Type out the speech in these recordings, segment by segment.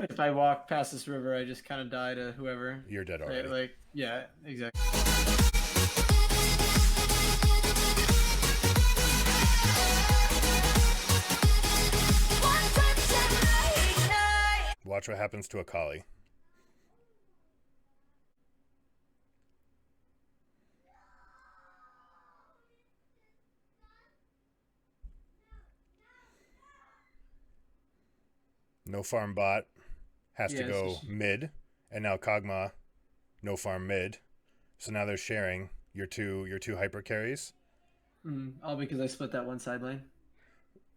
if I walk past this river, I just kind of die to whoever. You're dead Right? already. Like, yeah, exactly. Watch what happens to Akali. No farm bot has to Yeah, go mid, and now Kog'Maw no farm mid. So now they're sharing your two hyper carries, all because I split that one side lane.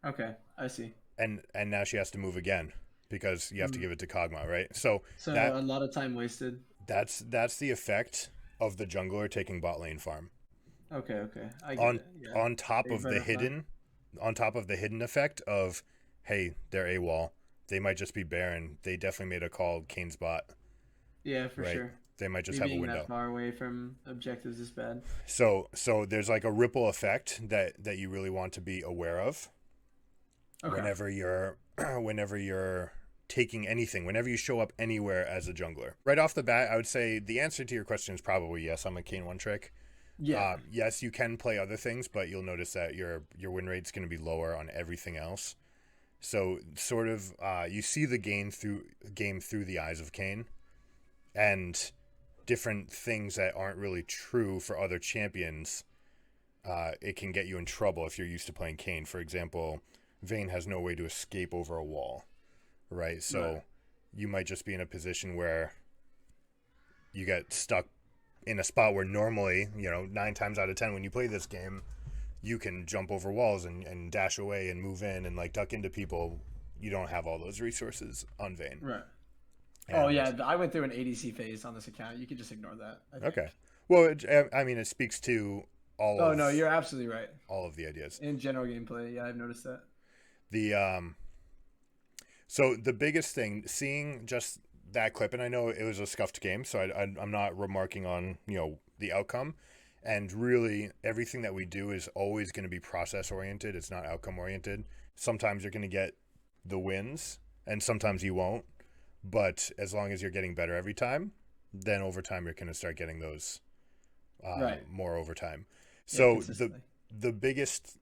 Okay, I see. and now she has to move again because you have to Mm. give it to Kog'Maw, right? So So that a lot of time wasted. that's the effect of the jungler taking bot lane farm. Okay, I get On it. Yeah, on top save of right the off bat. hidden on top of the hidden effect of, hey, they're AWOL. They might just be Baron. They definitely made a call Kane's bot, Yeah, for right? sure. They might just Me have a being that window. far away from objectives is bad. So there's like a ripple effect that you really want to be aware of Okay. whenever you're whenever you're taking anything, whenever you show up anywhere as a jungler. Right off the bat, I would say the answer to your question is probably yes. I'm a Kane one trick. Yeah. Yes, you can play other things, but you'll notice that your win rate's going to be lower on everything else. So sort of you see the game through the eyes of Kane, and different things that aren't really true for other champions. It can get you in trouble if you're used to playing Kane. For example, Vayne has no way to escape over a wall, right? So Right. you might just be in a position where you get stuck in a spot where normally, 9 times out of 10 when you play this game, you can jump over walls and dash away and move in and like duck into people. You don't have all those resources on Vayne. Right. Oh And yeah, I went through an ADC phase on this account. You could just ignore that, I think. okay, well, I mean, it speaks to all Oh of no, you're absolutely right. all of the ideas. In general gameplay, yeah, I've noticed that. The So the biggest thing, seeing just that clip, and I know it was a scuffed game, so I'm not remarking on the outcome. And really, everything that we do is always going to be process oriented. It's not outcome oriented. Sometimes you're going to get the wins, and sometimes you won't. But as long as you're getting better every time, then over time you're going to start getting those Right. more over time. Yeah, So consistently. the biggest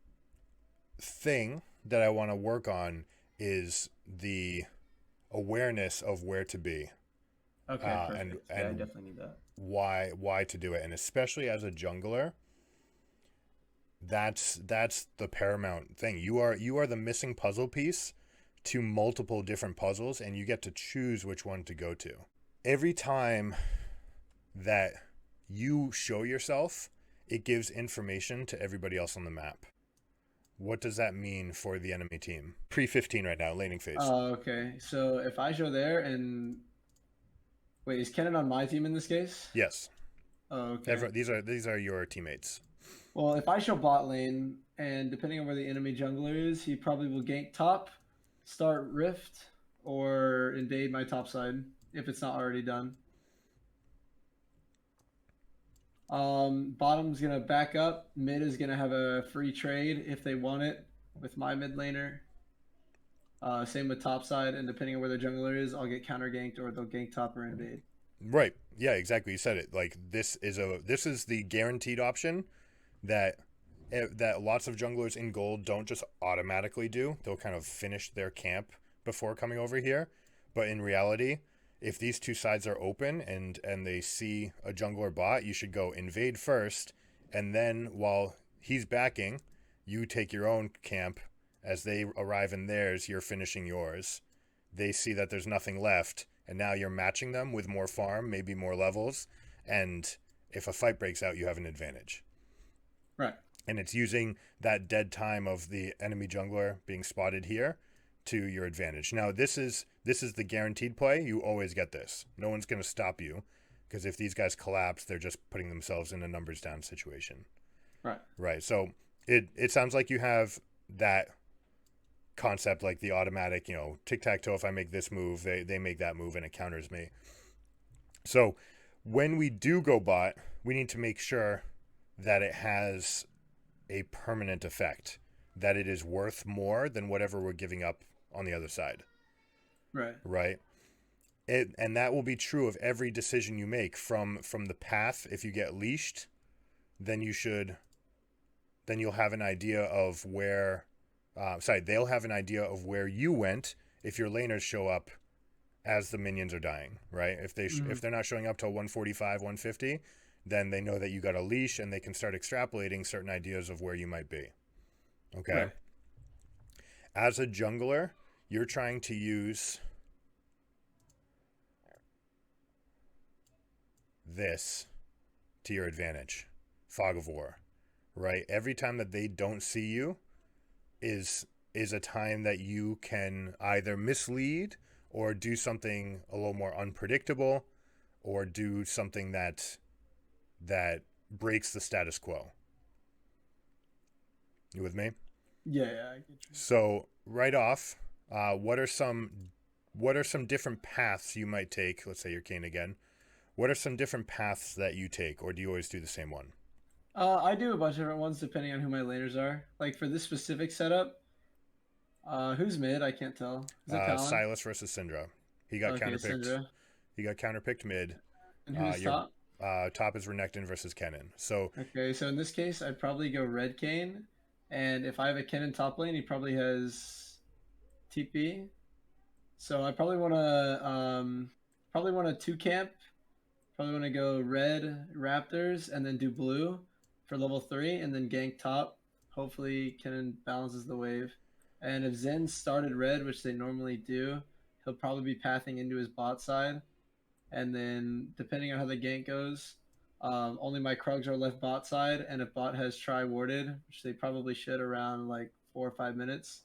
thing that I want to work on is the awareness of where to be, Okay, perfect. and Yeah, I definitely need that. why to do it, and especially as a jungler, that's the paramount thing. You are the missing puzzle piece to multiple different puzzles, and you get to choose which one to go to. Every time that you show yourself, it gives information to everybody else on the map. What does that mean for the enemy team? Pre-15 right now, laning phase. Oh, okay. So if I show there and wait, is Kennen on my team in this case? Yes. Oh, okay. These are your teammates. Well, if I show bot lane and depending on where the enemy jungler is, he probably will gank top, start rift, or invade my top side if it's not already done. Bottom's gonna back up. Mid is gonna have a free trade if they want it with my mid laner. Same with top side, and depending on where the jungler is, I'll get counter ganked or they'll gank top or invade. Right. Yeah, exactly. You said it. Like this is the guaranteed option that that lots of junglers in gold don't just automatically do. They'll kind of finish their camp before coming over here. But in reality, if these two sides are open and they see a jungler bot, you should go invade first, and then while he's backing, you take your own camp. As they arrive in theirs, you're finishing yours. They see that there's nothing left, and now you're matching them with more farm, maybe more levels, and if a fight breaks out, you have an advantage. Right. And it's using that dead time of the enemy jungler being spotted here to your advantage. Now, this is the guaranteed play. You always get this. No one's going to stop you, because if these guys collapse, they're just putting themselves in a numbers down situation. Right. Right. So it sounds like you have that concept, like the automatic, tic-tac-toe. If I make this move, they make that move and it counters me. So when we do go bot, we need to make sure that it has a permanent effect, that it is worth more than whatever we're giving up on the other side. Right. Right. and that will be true of every decision you make from the path. If you get leashed, then you'll have an idea of where. They'll have an idea of where you went if your laners show up as the minions are dying, right? If they're not showing up till 145, 150, then they know that you got a leash, and they can start extrapolating certain ideas of where you might be. Okay. Right. As a jungler, you're trying to use this to your advantage. Fog of War, right? Every time that they don't see you is a time that you can either mislead or do something a little more unpredictable, or do something that breaks the status quo. You with me? Yeah, I get you. So right off, what are some different paths you might take? Let's say you're Kayn again. What are some different paths that you take, or do you always do the same one? I do a bunch of different ones depending on who my laners are. Like for this specific setup, who's mid? I can't tell. Is it Talon? Sylas versus Syndra. He got Okay, counterpicked. Syndra. He got counterpicked mid. And who's Your top? top is Renekton versus Kennen. So Okay, so in this case, I'd probably go red Kayn, and if I have a Kennen top lane, he probably has TP. So I probably want to two camp. Probably want to go red Raptors and then do blue for level 3, and then gank top. Hopefully, Kennen balances the wave. And if Zen started red, which they normally do, he'll probably be pathing into his bot side. And then, depending on how the gank goes, only my Krugs are left bot side. And if bot has tri-warded, which they probably should around like 4 or 5 minutes,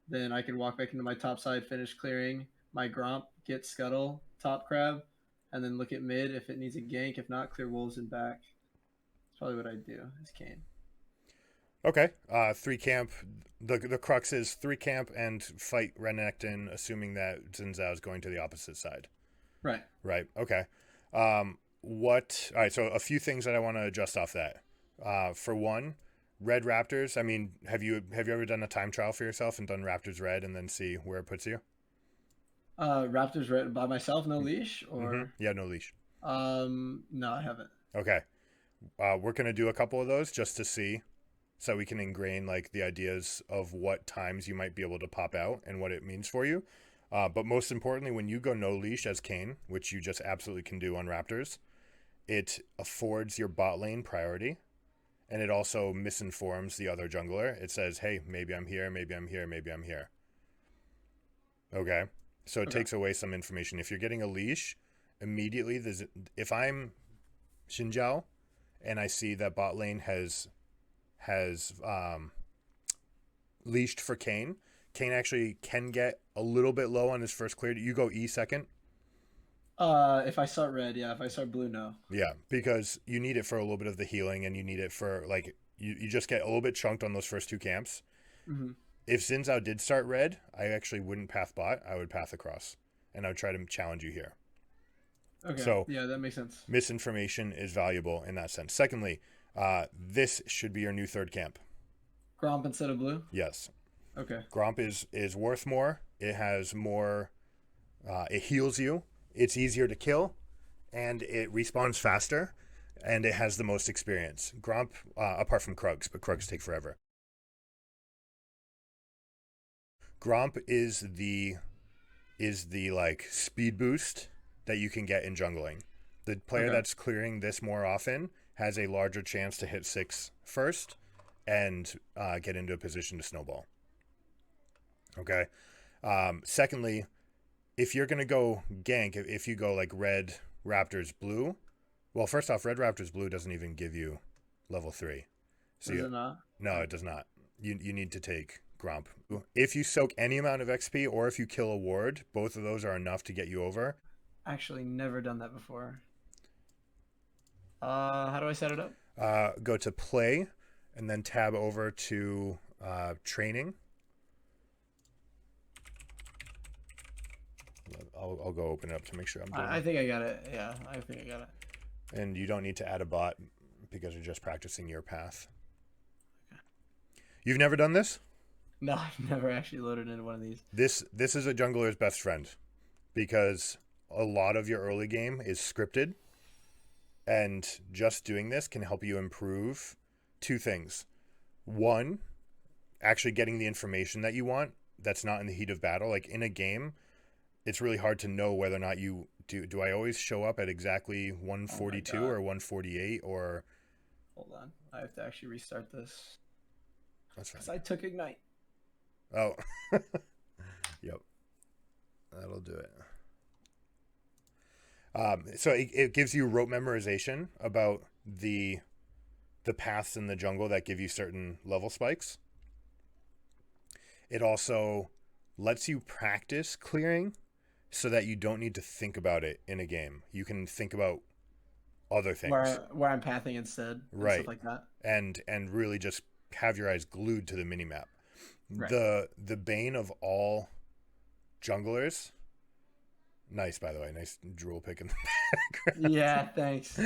then I can walk back into my top side, finish clearing my Gromp, get Scuttle, top crab, and then look at mid if it needs a gank. If not, clear wolves and back. That's probably what I'd do as Kayn. okay, 3 camp. The crux is 3 camp and fight Renekton, assuming that Xin Zhao is going to the opposite side. Right. Right. Okay. All right. So a few things that I want to adjust off that. For one, red Raptors. I mean, have you ever done a time trial for yourself and done Raptors red and then see where it puts you? Raptors red by myself, no leash, or Yeah, no leash. no, I haven't. Okay. We're gonna do a couple of those just to see, so we can ingrain like the ideas of what times you might be able to pop out and what it means for you. But most importantly, when you go no leash as Kayn, which you just absolutely can do on Raptors, it affords your bot lane priority, and it also misinforms the other jungler. It says, hey, maybe I'm here, maybe I'm here, maybe I'm here. Okay? So it takes away some information. If you're getting a leash, immediately, if I'm Xin Zhao and I see that bot lane has leashed for Kayn, Kayn actually can get a little bit low on his first clear. You go E second? If I start red, yeah. If I start blue, no. Yeah, because you need it for a little bit of the healing, and you need it for, like, you just get a little bit chunked on those first 2 camps. Mm-hmm. If Xin Zhao did start red, I actually wouldn't path bot. I would path across, and I would try to challenge you here. Okay. So yeah, that makes sense. Misinformation is valuable in that sense. Secondly, this should be your new 3rd camp. Gromp instead of blue? Yes. Okay. Gromp is worth more. It has more. It heals you. It's easier to kill, and it respawns faster, and it has the most experience. Gromp, apart from Krugs, but Krugs take forever. Gromp is the like speed boost that you can get in jungling. The player that's clearing this more often has a larger chance to hit 6 first and get into a position to snowball. Okay. Secondly, if you're gonna go gank, if you go like red Raptors blue, well, first off, red Raptors blue doesn't even give you level 3. So Does it not? No, it does not. You need to take Gromp. If you soak any amount of XP or if you kill a ward, both of those are enough to get you over. Actually, never done that before. How do I set it up? Go to play and then tab over to training. I'll go open it up to make sure I'm doing I think I got it. Yeah, I think I got it. And you don't need to add a bot because you're just practicing your path. Okay. You've never done this? No, I've never actually loaded into one of these. This is a jungler's best friend, because a lot of your early game is scripted, and just doing this can help you improve two things. One, actually getting the information that you want that's not in the heat of battle. Like in a game, it's really hard to know whether or not you do I always show up at exactly 142 God. or 148 or Hold on. I have to actually restart this that's fine. because I took Ignite. Oh. Yep. That'll do it. So it gives you rote memorization about the paths in the jungle that give you certain level spikes. It also lets you practice clearing so that you don't need to think about it in a game. You can think about other things. Where I'm pathing instead and Right. stuff like that. And really just have your eyes glued to the minimap. Right. The bane of all junglers. Nice, by the way. Nice drool pick in the background. Yeah, thanks.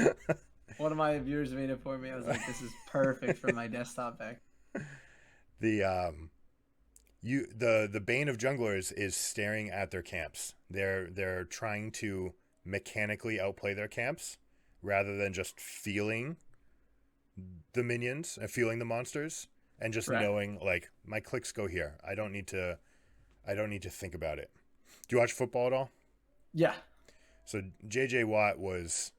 One of my viewers made it for me. I was like, this is perfect for my desktop back. The the bane of junglers is staring at their camps. They're trying to mechanically outplay their camps rather than just feeling the minions and feeling the monsters and just Right. knowing like my clicks go here. I don't need to think about it. Do you watch football at all? Yeah. So JJ Watt was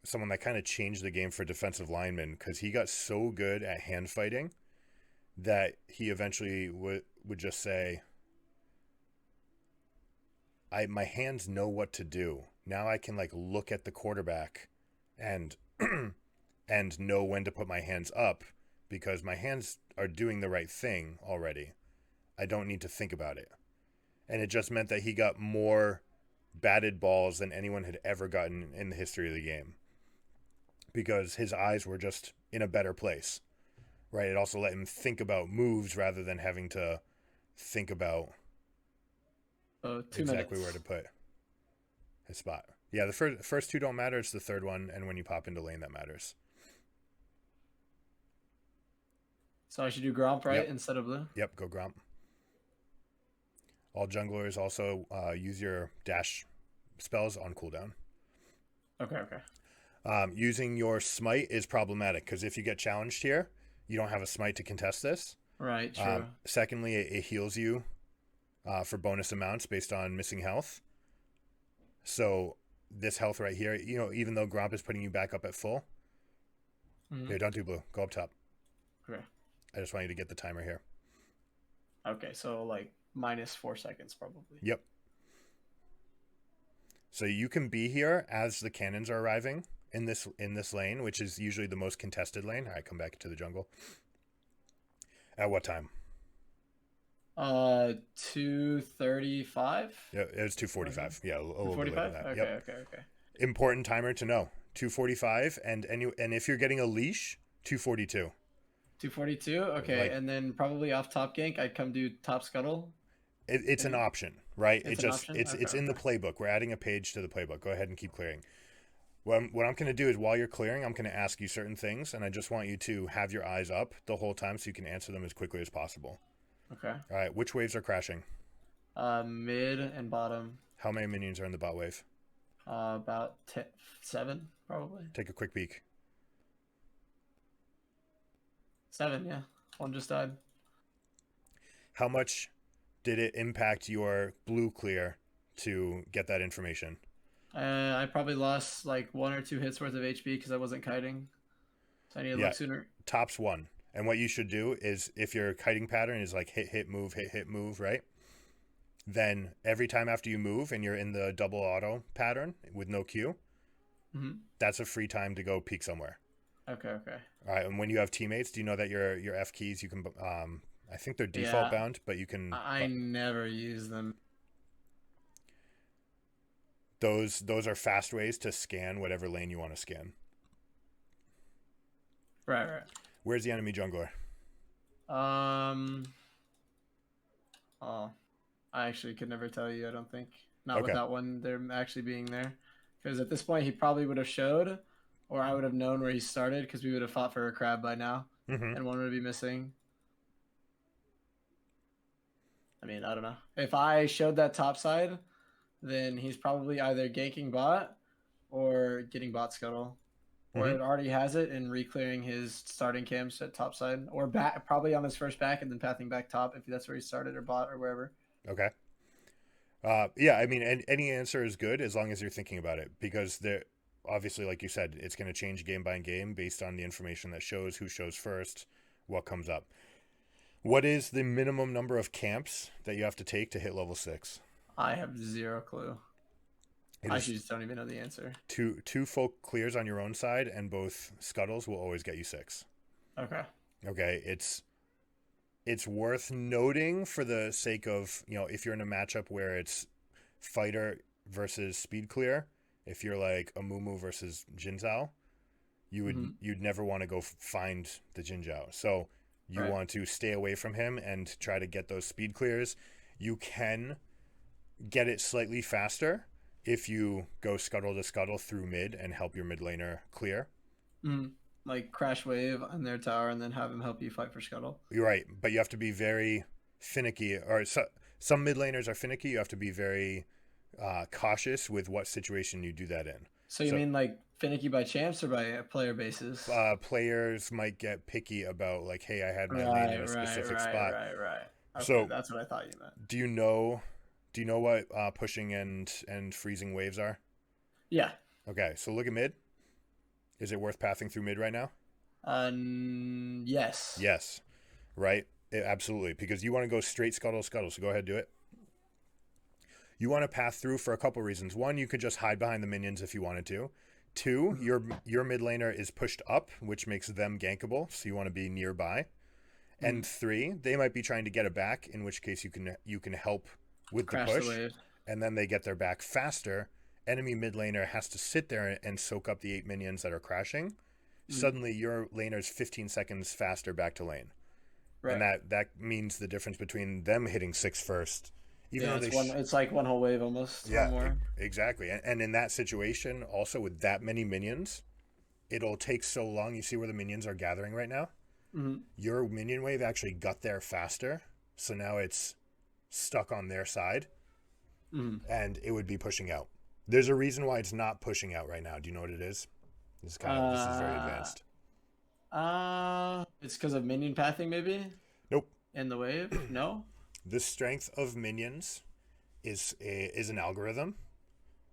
someone that kind of changed the game for defensive linemen because he got so good at hand fighting that he eventually would just say, my hands know what to do. Now I can like look at the quarterback and and know when to put my hands up because my hands are doing the right thing already. I don't need to think about it. And it just meant that he got more batted balls than anyone had ever gotten in the history of the game because his eyes were just in a better place. Right? It also let him think about moves rather than having to think about exactly where to put his spot. Yeah, the first two don't matter. It's the third one, and when you pop into lane, that matters. So I should do Gromp, right, Yep. instead of blue? Yep, go Gromp. All junglers also use your dash spells on cooldown. Okay, okay. Using your smite is problematic because if you get challenged here, you don't have a smite to contest this. Right, true. Secondly, it heals you for bonus amounts based on missing health. So this health right here, you know, even though Gromp is putting you back up at full. Mm-hmm. Here, don't do blue. Go up top. Okay. I just want you to get the timer here. Okay, so like -4 seconds probably. Yep. So you can be here as the cannons are arriving in this lane, which is usually the most contested lane. All right, come back to the jungle. At what time? 2:35. Yeah, it was 2:45. Yeah, a little bit later than that. Okay, Yep. okay. Important timer to know. 2:45, and if you're getting a leash, 2:42. 2:42. Okay, Like, and then probably off top gank, I'd come do top scuttle. it's an option, right? It's an option? It's Okay, in the playbook. We're adding a page to the playbook. Go ahead and keep clearing. What I'm going to do is while you're clearing, I'm going to ask you certain things, and I just want you to have your eyes up the whole time so you can answer them as quickly as possible. Okay. All right, which waves are crashing? Mid and bottom. How many minions are in the bot wave? About 7 probably. Take a quick peek. 7, yeah. One just died. How much did it impact your blue clear to get that information? I probably lost like 1 or 2 hits worth of HP because I wasn't kiting. So I need to look sooner. Tops 1. And what you should do is if your kiting pattern is like hit, move, hit, move, right? Then every time after you move and you're in the double auto pattern with no Q, that's a free time to go peek somewhere. Okay, okay. All right, and when you have teammates, do you know that your F keys, you can, I think they're default bound, but you can... I never use them. Those are fast ways to scan whatever lane you want to scan. Right. Where's the enemy jungler? Oh, I actually could never tell you, I don't think. Not without one there actually being there. Because at this point, he probably would have showed, or I would have known where he started, because we would have fought for a crab by now, and one would be missing. I mean, I don't know. If I showed that top side, then he's probably either ganking bot or getting bot scuttle, or Hmm. it already has it and re-clearing his starting camps at top side, or back probably on his first back and then pathing back top if that's where he started or bot or wherever. Okay. Yeah, I mean, any answer is good as long as you're thinking about it, because there, obviously, like you said, it's going to change game by game based on the information that shows who shows first, what comes up. What is the minimum number of camps that you have to take to hit level 6? I have zero clue. It I is actually just don't even know the answer. two full clears on your own side, and both scuttles will always get you 6. Okay. Okay, it's worth noting for the sake of, if you're in a matchup where it's fighter versus speed clear, if you're like a Mumu versus Jinzhao, you'd never want to go find the Jinzhao. So you Right. want to stay away from him and try to get those speed clears. You can get it slightly faster if you go scuttle to scuttle through mid and help your mid laner clear. Like crash wave on their tower and then have him help you fight for scuttle. You're right, but you have to be very finicky. Or some mid laners are finicky. You have to be very cautious with what situation you do that in. So you mean like finicky by champs or by a player basis? Players might get picky about like, hey, I had my lane Right, in a specific right, spot. right, right. Okay, So that's what I thought you meant. do you know what pushing and freezing waves are? Yeah. Okay, so look at mid. Is it worth pathing through mid right now? Yes. Yes. Right? Absolutely. Because you want to go straight scuttle, scuttle. So go ahead, do it. You want to path through for a couple reasons. One, you could just hide behind the minions if you wanted to. Two, your mid laner is pushed up, which makes them gankable, so you want to be nearby. And three, they might be trying to get it back, in which case you can help with Crash the the push, wave. and then they get their back faster. Enemy mid laner has to sit there and soak up the 8 minions that are crashing. Suddenly, your laner's 15 seconds faster back to lane, Right. and that means the difference between them hitting 6 first. Even Yeah, though it's like one whole wave almost. yeah, Or more. exactly. And in that situation, also with that many minions, it'll take so long. You see where the minions are gathering right now? Your minion wave actually got there faster. So now it's stuck on their side. And it would be pushing out. There's a reason why it's not pushing out right now. Do you know what it is? This is very advanced. It's because of minion pathing maybe Nope. in the wave. No. The strength of minions is an algorithm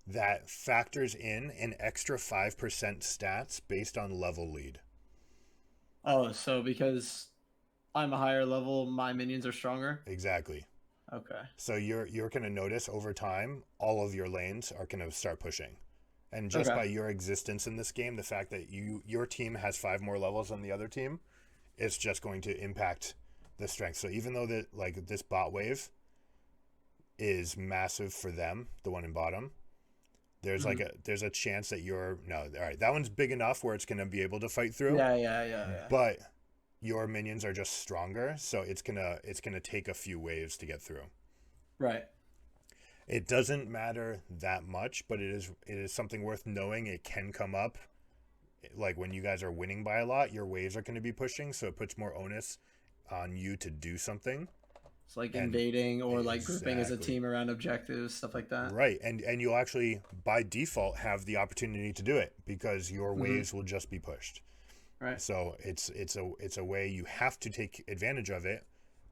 that factors in an extra 5% stats based on level lead. Oh, so because I'm a higher level, my minions are stronger. Exactly. Okay. So you're going to notice over time all of your lanes are going to start pushing. And just by your existence in this game, the fact that your team has 5 more levels than the other team, it's just going to impact the strength. So even though this bot wave is massive for them, the one in bottom, there's there's a chance that that one's big enough where it's going to be able to fight through. Yeah. But your minions are just stronger, so it's gonna take a few waves to get through. Right. It doesn't matter that much, but it is something worth knowing. It can come up, like when you guys are winning by a lot, your waves are going to be pushing, so it puts more onus on you to do something. It's like invading or like grouping as a Exactly. team around objectives, stuff like that. Right, and you'll actually by default have the opportunity to do it because your waves will just be pushed. Right. So it's a way you have to take advantage of it.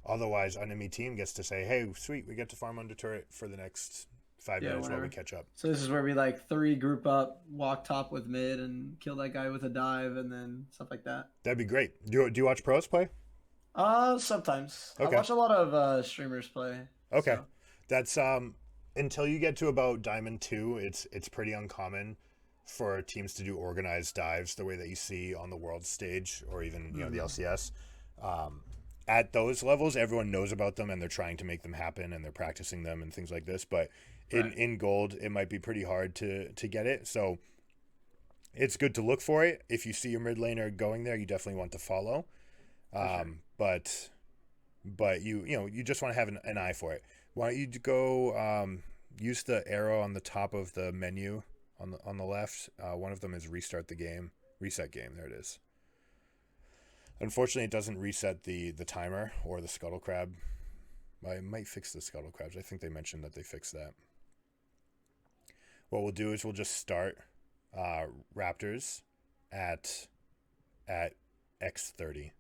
Otherwise, enemy team gets to say, "Hey, sweet, we get to farm under turret for the next 5 minutes while we catch up." So this is where we like 3 group up, walk top with mid, and kill that guy with a dive, and then stuff like that. That'd be great. Do you watch pros play? Sometimes Okay. I watch a lot of streamers play. Okay, So. that's until you get to about Diamond 2, it's pretty uncommon for teams to do organized dives the way that you see on the world stage or even the LCS. At those levels, everyone knows about them and they're trying to make them happen and they're practicing them and things like this. But in gold, it might be pretty hard to get it. So it's good to look for it. If you see your mid laner going there, you definitely want to follow. But you just want to have an eye for it. Why don't you go use the arrow on the top of the menu on the left? One of them is reset game. There it is. Unfortunately, it doesn't reset the timer or the scuttle crab. I might fix the scuttle crabs. I think they mentioned that they fixed that. What we'll do is we'll just start Raptors at X30.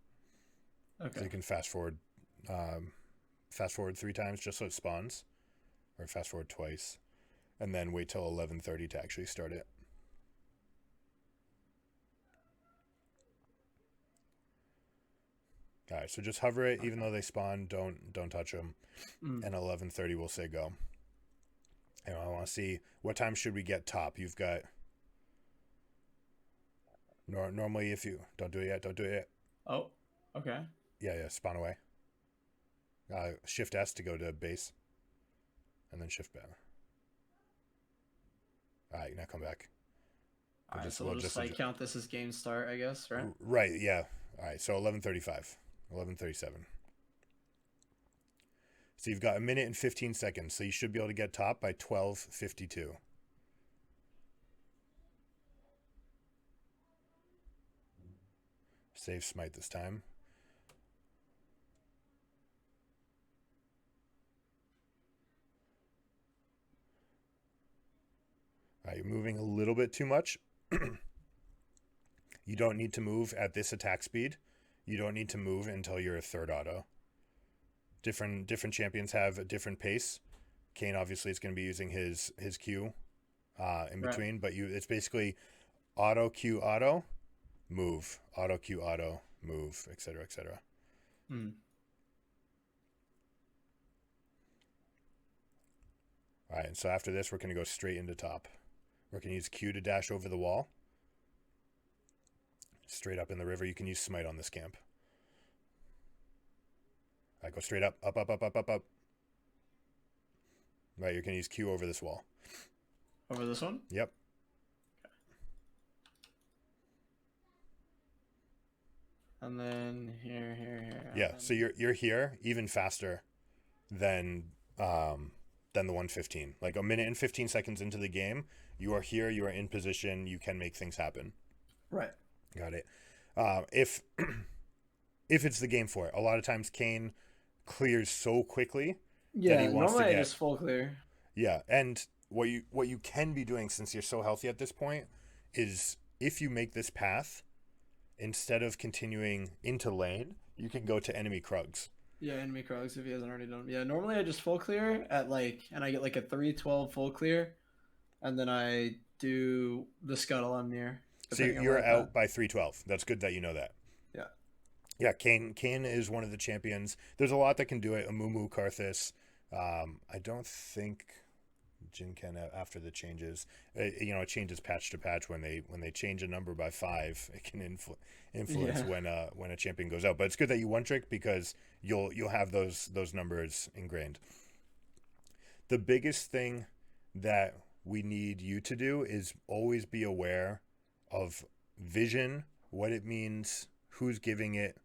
So Okay. you can fast forward 3 times just so it spawns, or fast forward twice, and then wait till 11:30 to actually start it. All right, so just hover it, even though they spawn. Don't touch them, and 11:30 will say go. And I want to see what time should we get top. You've got normally if you don't do it yet, don't do it yet. Oh, okay. Yeah, spawn away. Shift S to go to base, and then shift back. All right, now come back. All right, so we'll just like count this as game start, I guess, right? Right, yeah. All right, so 11:35, 11:37. So you've got a minute and 15 seconds, so you should be able to get top by 12:52. Save smite this time. All right, you're moving a little bit too much. You don't need to move at this attack speed. You don't need to move until you're a third auto. Different champions have a different pace. Kayn obviously is going to be using his Q in between, right. But it's basically auto Q auto move, auto Q auto move, etc. etc. All right, and so after this, we're going to go straight into top. We're going to use Q to dash over the wall. Straight up in the river. You can use smite on this camp. All right, go straight up, up, up, up, up, up, up. Right, you're going to use Q over this wall. Over this one? Yep. And then here. Yeah, so you're here even faster than the 115. Like a minute and 15 seconds into the game, you are here, you are in position, you can make things happen. Right. Got it. If it's the game for it, a lot of times Kayn clears so quickly that he wants to get. I just full clear. Yeah, and what you can be doing since you're so healthy at this point is if you make this path, instead of continuing into lane, you can go to enemy Krugs. Yeah, enemy Krugs if he hasn't already done. Yeah, normally I just full clear at and I get like a 312 full clear, and then I do the scuttle on near. So you're out by 312. That's good that you know that. Yeah. Yeah, Kayn is one of the champions. There's a lot that can do it. Amumu, Karthus. I don't think Jhin can after the changes. It changes patch to patch when they change a number by 5. It can influence when a champion goes out. But it's good that you one trick because you'll have those numbers ingrained. The biggest thing that we need you to do is always be aware of vision, what it means, who's giving it,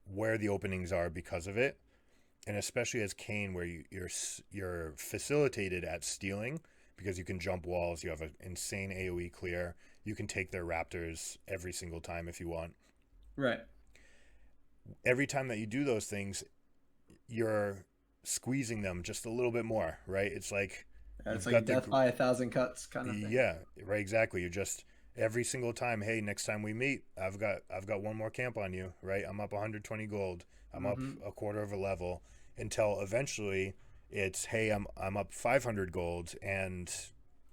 where the openings are because of it. And especially as Kayn, where you're facilitated at stealing because you can jump walls, you have an insane AoE clear, you can take their raptors every single time if you want. Right. Every time that you do those things, you're squeezing them just a little bit more, right? It's like death by 1,000 cuts kind of thing. Yeah, right, exactly. You're just every single time, hey, next time we meet, I've got one more camp on you, right? I'm up 120 gold. I'm up a quarter of a level until eventually it's, hey, I'm up 500 gold and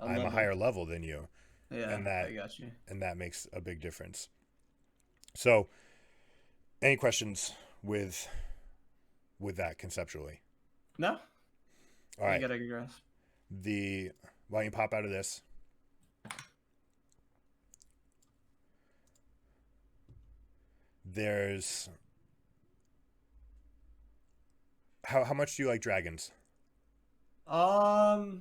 I'm a higher level than you. Yeah, and that, I got you. And that makes a big difference. So, any questions with that conceptually? No. All right. I got a grasp. Why don't you pop out of this? There's how much do you like dragons? Do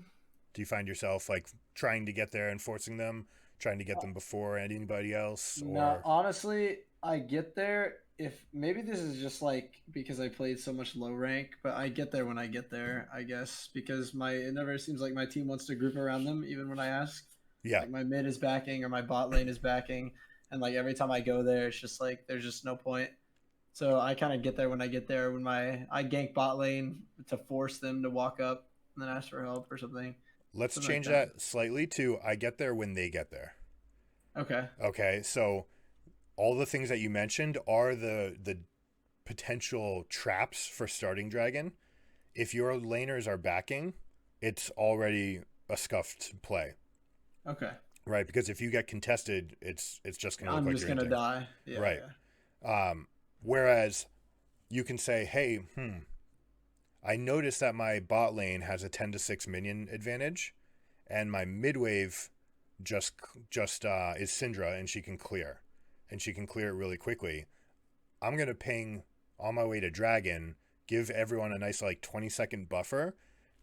you find yourself like trying to get there and forcing them, trying to get them before anybody else? Or... No, honestly, I get there if maybe this is just like because I played so much low rank, but I get there when I get there, I guess, because it never seems like my team wants to group around them even when I ask. Yeah. Like my mid is backing or my bot lane is backing. And like every time I go there, it's just like there's just no point. So I kind of get there when I get there. When I gank bot lane to force them to walk up and then ask for help or something. Let's Something like change that. that slightly to I get there when they get there. Okay. Okay, so all the things that you mentioned are the potential traps for starting dragon. If your laners are backing, it's already a scuffed play, Okay. right? Because if you get contested, it's just going to look I'm like just you're gonna inting, die. Yeah, right? yeah. Whereas you can say, hey, I noticed that my bot lane has a 10 to 6 minion advantage, and my mid wave just is Syndra, and she can clear it really quickly. I'm gonna ping on my way to Dragon, give everyone a nice like 20-second buffer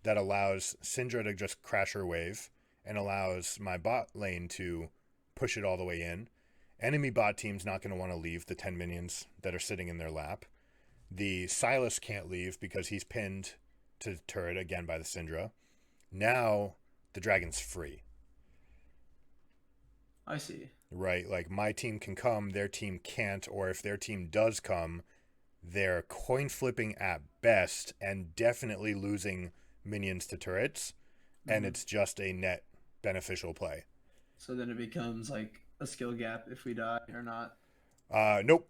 that allows Syndra to just crash her wave and allows my bot lane to push it all the way in. Enemy bot team's not going to want to leave the 10 minions that are sitting in their lap. The Silas can't leave because he's pinned to the turret again by the Syndra. Now the Dragon's free, I see. right? Like my team can come, their team can't, or if their team does come, they're coin flipping at best and definitely losing minions to turrets, and Hmm. it's just a net beneficial play. So then it becomes like a skill gap if we die or not. Nope,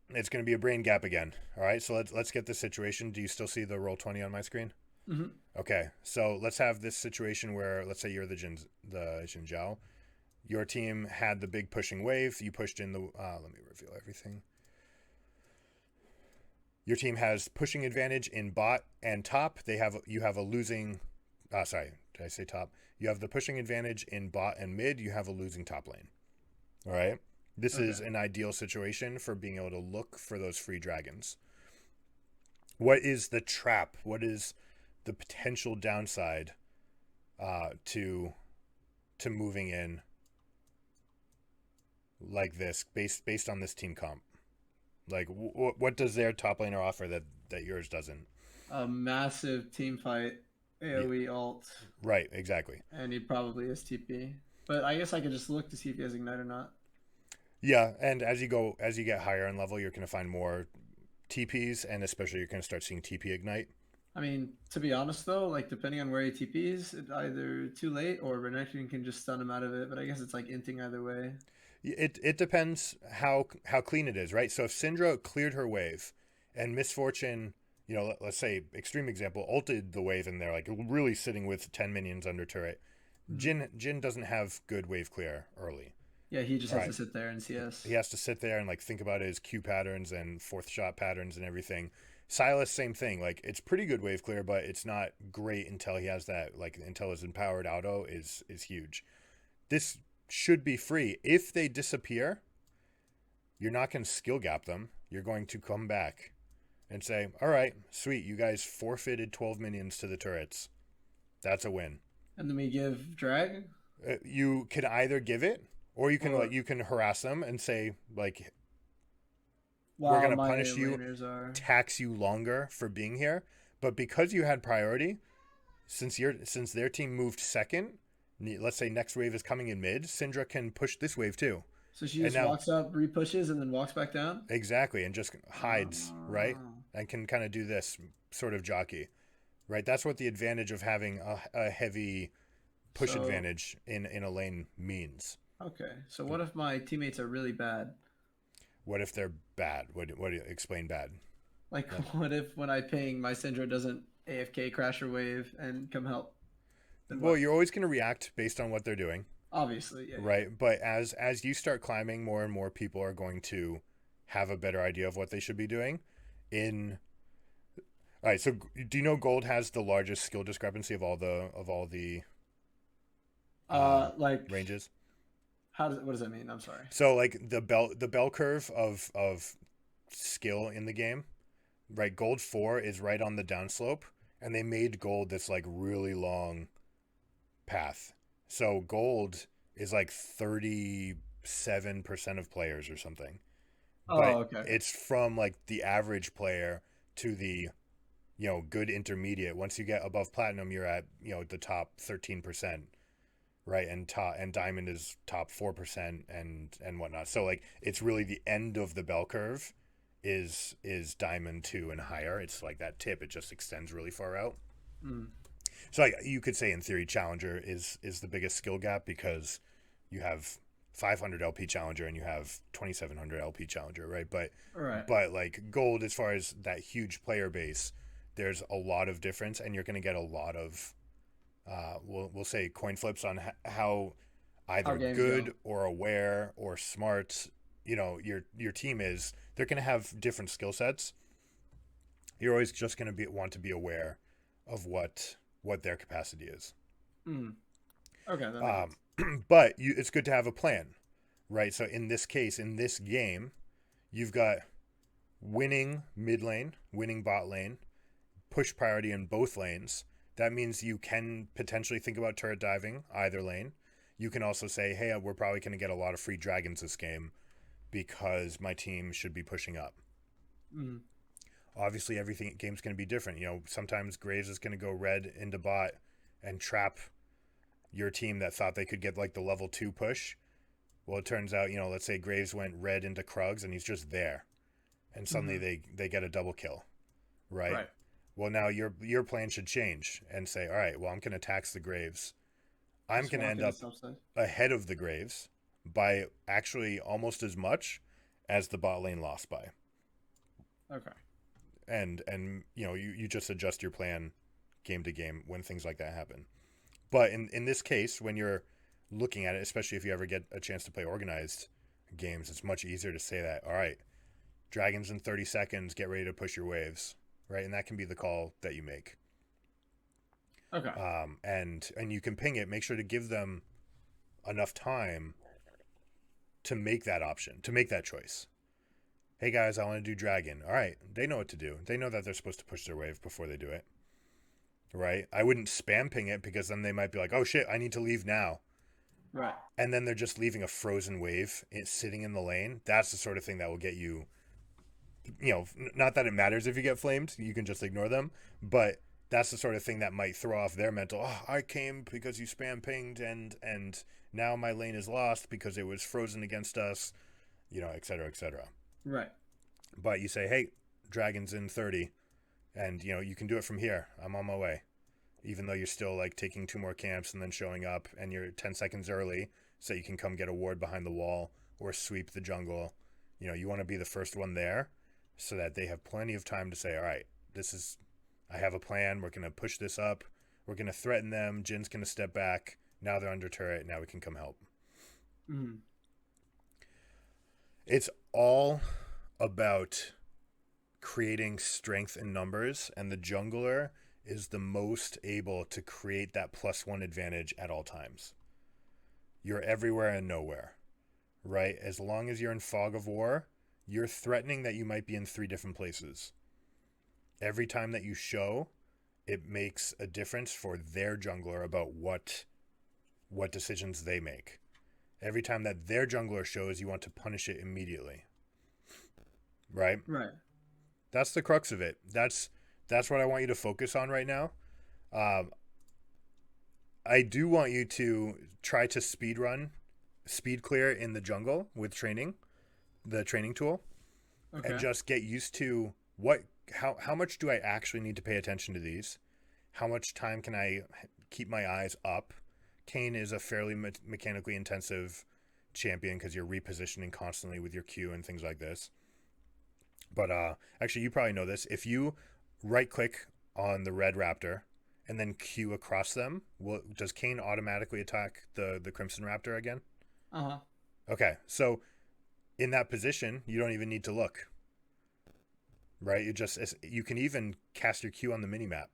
it's going to be a brain gap again. All right, so let's get this situation. Do you still see the roll 20 on my screen? Hmm. Okay, so let's have this situation where let's say you're the Jin Zhao. Your team had the big pushing wave. You pushed in the. Let me reveal everything. Your team has pushing advantage in bot and top. You have a losing. Sorry, did I say top? You have the pushing advantage in bot and mid. You have a losing top lane. All right. This Okay. is an ideal situation for being able to look for those free dragons. What is the trap? What is the potential downside to moving in like this based on this team comp? Like, what does their top laner offer that yours doesn't? A massive team fight, Yeah, AoE ult, right, exactly. and he probably is TP. But I guess I could just look to see if he has ignite or not. Yeah, and as you get higher in level, you're going to find more TPs, and especially you're going to start seeing TP ignite. I mean, to be honest though, like depending on where he TPs, it either too late or Renekton can just stun him out of it. But I guess it's like inting either way. It depends how clean it is, right? So if Syndra cleared her wave, and Misfortune, let's say extreme example, ulted the wave in there, like really sitting with 10 minions under turret. Hmm. Jin doesn't have good wave clear early. Yeah, he just All has to right, sit there and CS. he has to sit there and like think about his Q patterns and fourth shot patterns and everything. Silas, same thing. Like it's pretty good wave clear, but it's not great until he has that like until his empowered auto is huge. This should be free. If they disappear, you're not going to skill gap them. You're going to come back and say, "All right, sweet, you guys forfeited 12 minions to the turrets. That's a win." And then we give drag You can either give it, or or you can harass them and say like, "We're while going to my punish you, laners are. tax you longer for being here." But because you had priority, since their team moved second, let's say next wave is coming in mid, Syndra can push this wave too. So she And just now walks up, repushes, and then walks back down. exactly, and just hides, right? Oh. And can kind of do this sort of jockey, right? That's what the advantage of having a heavy push So advantage in a lane means. okay. So what if my teammates are really bad? What if they're bad? What do you explain bad? Like Like, what if when I ping my Syndra doesn't AFK crash her wave and come help? Then well, what? you're always going to react based on what they're doing, Obviously, yeah, yeah. right? But as you start climbing, more and more people are going to have a better idea of what they should be doing. In All right, so do you know Gold has the largest skill discrepancy of all the Like ranges? what does that mean? I'm sorry. So like the bell curve of skill in the game, right? Gold 4 is right on the downslope, and they made gold this like really long path. So gold is like 37% of players or something. But Oh, okay. it's from like the average player to the good intermediate. Once you get above platinum, you're at the top 13%, right? And diamond is top 4% and whatnot. So like it's really the end of the bell curve is diamond 2 and higher. It's like that tip, it just extends really far out. Mm. So like you could say in theory, Challenger is the biggest skill gap because you have 500 LP Challenger and you have 2700 LP Challenger, right? Right. But like Gold, as far as that huge player base, there's a lot of difference, and you're going to get a lot of we'll say coin flips on how How either games go. good or aware or smart your team is. They're going to have different skill sets. You're always just going to be want to be aware of what their capacity is. Mm. Okay, that makes sense. But it's good to have a plan, right? So in this case, in this game, you've got winning mid lane, winning bot lane, push priority in both lanes. That means you can potentially think about turret diving either lane. You can also say, hey, we're probably going to get a lot of free dragons this game because my team should be pushing up. Mm. Obviously, everything game's going to be different. Sometimes Graves is going to go red into bot and trap your team that thought they could get like the level 2 push. Well, it turns out, let's say Graves went red into Krugs and he's just there. And suddenly they get a double kill, right? Right. Well, now your plan should change and say, all right, well, I'm going to tax the Graves. I'm Just going to walk end into up subside. ahead of the Graves by actually almost as much as the bot lane lost by. Okay. And you just adjust your plan game to game when things like that happen. But in this case, when you're looking at it, especially if you ever get a chance to play organized games, it's much easier to say that, all right, dragons in 30 seconds, get ready to push your waves, right? And that can be the call that you make. Okay. And you can ping it, make sure to give them enough time to make that option, to make that choice. Hey guys, I want to do dragon. All right, they know what to do. They know that they're supposed to push their wave before they do it. Right? I wouldn't spam ping it because then they might be like, oh shit, I need to leave now. Right. And then they're just leaving a frozen wave sitting in the lane. That's the sort of thing that will get you, not that it matters if you get flamed, you can just ignore them, but that's the sort of thing that might throw off their mental, oh, I came because you spam pinged and now my lane is lost because it was frozen against us, et cetera, et cetera. Right. But you say, hey, dragon's in 30, and you can do it from here. I'm on my way. Even though you're still like taking 2 more camps and then showing up and you're 10 seconds early so you can come get a ward behind the wall or sweep the jungle. You want to be the first one there so that they have plenty of time to say, all right, I have a plan. We're going to push this up. We're going to threaten them. Jin's going to step back. Now they're under turret. Now we can come help. Mm. It's all about creating strength in numbers, and the jungler is the most able to create that +1 advantage at all times. You're everywhere and nowhere, right? As long as you're in fog of war, you're threatening that you might be in 3 different places. Every time that you show, it makes a difference for their jungler about what decisions they make. Every time that their jungler shows, you want to punish it immediately. Right? Right. That's the crux of it. That's what I want you to focus on right now. I do want you to try to speed clear in the jungle with the training tool, Okay. and just get used to how much do I actually need to pay attention to these? How much time can I keep my eyes up? Kayn is a fairly mechanically intensive champion because you're repositioning constantly with your Q and things like this. But actually, you probably know this. If you right-click on the red raptor and then Q across them, does Kayn automatically attack the Crimson Raptor again? Uh-huh. Okay, so in that position, you don't even need to look. Right? You can even cast your Q on the minimap.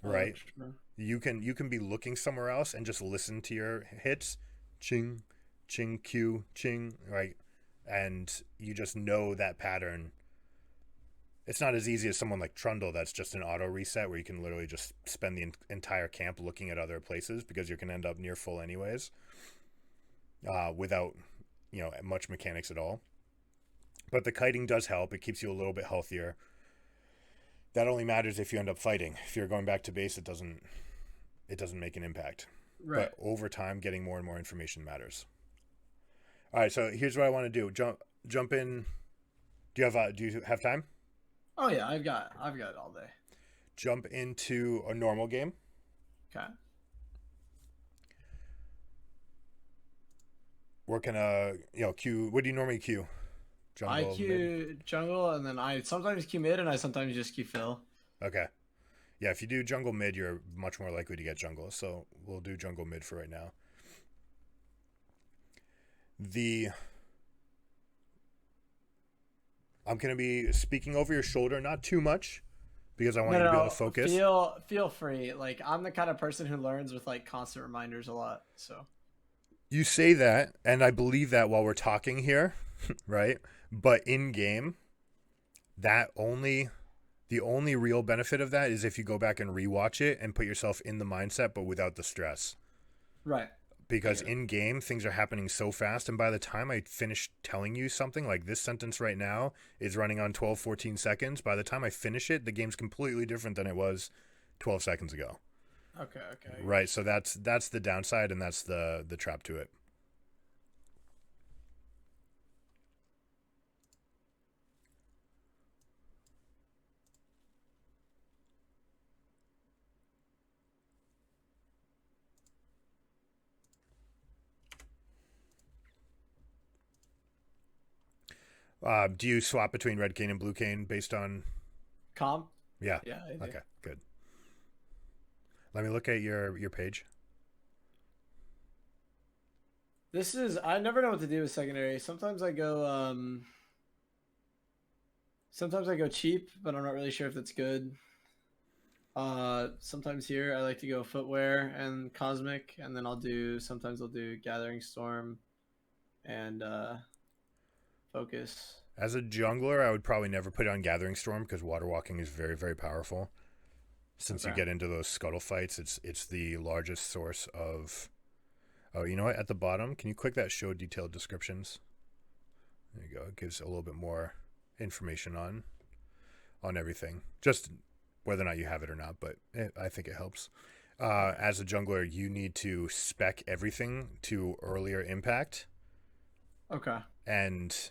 Right? Oh, You can be looking somewhere else and just listen to your hits. Ching, ching, Q, ching, right? And you just know that pattern. It's not as easy as someone like Trundle that's just an auto reset where you can literally just spend the entire camp looking at other places because you can end up near full anyways, without much mechanics at all. But the kiting does help. It keeps you a little bit healthier. That only matters if you end up fighting. If you're going back to base, it doesn't make an impact. Right. But over time, getting more and more information matters. All right, so here's what I want to do. Jump in. Do you have time? Oh yeah, I've got it all day. jump into a normal game. Okay. We're gonna, queue. What do you normally queue? I Jungle, mid. queue jungle, and then I sometimes queue mid, and I sometimes just queue fill. Okay. Yeah, if you do jungle mid, you're much more likely to get jungle. So we'll do jungle mid for right now. The I'm gonna be speaking over your shoulder, not too much, because I want No, you no, to be able to no. focus. Feel free. Like I'm the kind of person who learns with like constant reminders a lot. So You say that, and I believe that while we're talking here, right? But in game, that only the only real benefit of that is if you go back and rewatch it and put yourself in the mindset, but without the stress. right. I Because get it. in game things are happening so fast, and by the time I finish telling you something, like this sentence right now is running on 12, 14 seconds, by the time I finish it, the game's completely different than it was 12 seconds ago. Okay, okay. I Right, so that's the downside, and that's the trap to it. Do you swap between red cane and blue cane based on? Comp? Yeah. Yeah, I do. Okay, good. Let me look at your page. This is I never know what to do with secondary. Sometimes I go cheap, but I'm not really sure if that's good. Sometimes here I like to go footwear and cosmic, and then sometimes I'll do gathering storm and focus. As a jungler, I would probably never put on Gathering Storm because water walking is very, very powerful. Since you Okay. get into those scuttle fights, it's the largest source of. Oh, you know what? At the bottom, can you click that show detailed descriptions? There you go. It gives a little bit more information on everything. Just whether or not you have it or not, but I think it helps. As a jungler, you need to spec everything to earlier impact, Okay. and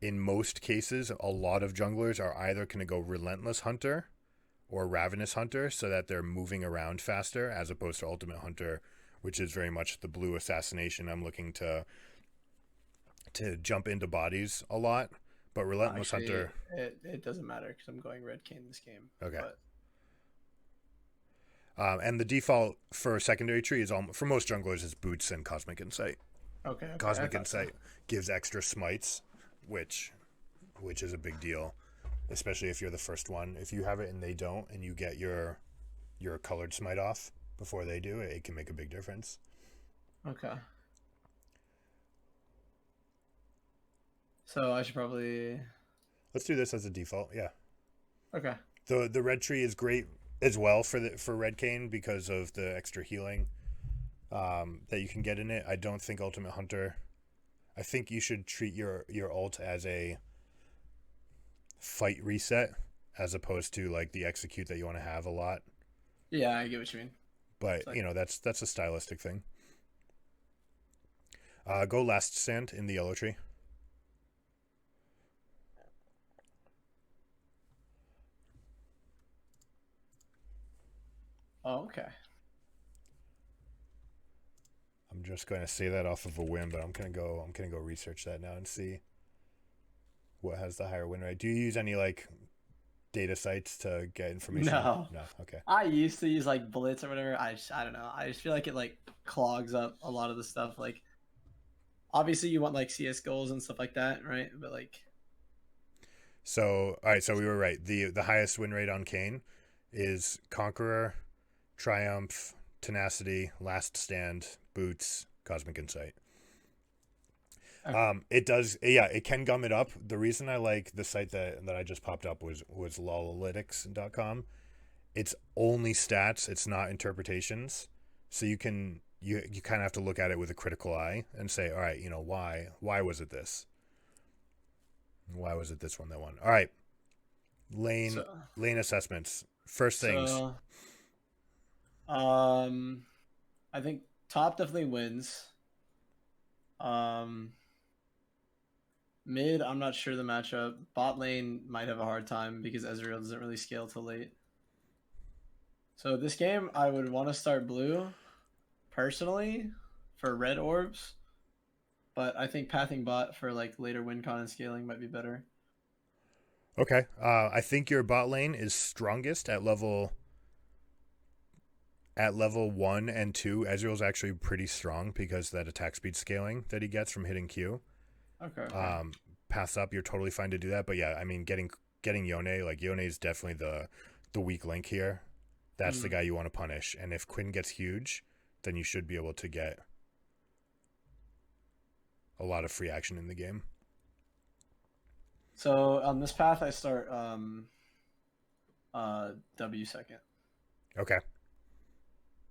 in most cases, a lot of junglers are either going to go Relentless Hunter or Ravenous Hunter so that they're moving around faster, as opposed to Ultimate Hunter, which is very much the blue assassination. I'm looking to jump into bodies a lot, but Relentless Actually, Hunter. it doesn't matter because I'm going red cane this game. Okay. But And the default for secondary tree is for most junglers is Boots and Cosmic Insight. okay, okay. I Cosmic thought so. Insight gives extra smites, which is a big deal, especially if you're the first one. If you have it and they don't, and you get your colored smite off before they do, it can make a big difference. Okay. So I should probably. Let's do this as a default. Yeah. Okay. The red tree is great as well for red cane because of the extra healing that you can get in it. I don't think Ultimate Hunter. I think you should treat your ult as a fight reset as opposed to like the execute that you want to have a lot. Yeah, I get what you mean. But It's like, that's a stylistic thing. Go last stand in the yellow tree. oh, okay. I'm just going to say that off of a whim, but I'm gonna go research that now and see what has the higher win rate. Do you use any like data sites to get information? No. No. Okay. I used to use like Blitz or whatever. I don't know. I just feel like it like clogs up a lot of the stuff. Like obviously you want like CS goals and stuff like that, right? But like So all right, so we were right. The highest win rate on Kane is Conqueror, Triumph, Tenacity, Last Stand, Boots, Cosmic Insight. okay. It does, yeah, it can gum it up. The reason I like the site that I just popped up was lolalytics.com. It's only stats, it's not interpretations. So you kind of have to look at it with a critical eye and say, all right, why was it this? Why was it this one that won? All right, lane So lane assessments. First things. so um I think top definitely wins. Um Mid, I'm not sure the matchup. Bot lane might have a hard time because Ezreal doesn't really scale till late. So this game, I would want to start blue, personally, for red orbs. But I think pathing bot for like later win con and scaling might be better. Okay. I think your bot lane is strongest at level 1 and 2. Ezreal's actually pretty strong because that attack speed scaling that he gets from hitting Q. Okay. Pass up, you're totally fine to do that. But yeah, I mean, getting Yone, like Yone is definitely the weak link here. That's the guy you want to punish. And if Quinn gets huge, then you should be able to get a lot of free action in the game. So on this path, I start W second. Okay.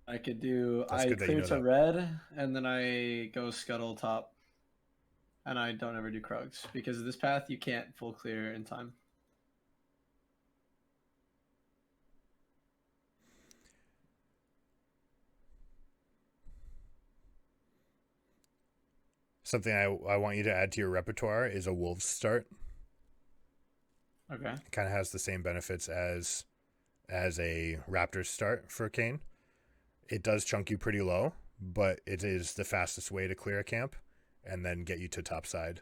I could do That's I good that you clear know to that. red, and then I go scuttle top, and I don't ever do Krugs because this path you can't full clear in time. Something I want you to add to your repertoire is a Wolves start. Okay. It kind of has the same benefits as a Raptors start for Kane. It does chunk you pretty low, but it is the fastest way to clear a camp and then get you to top side.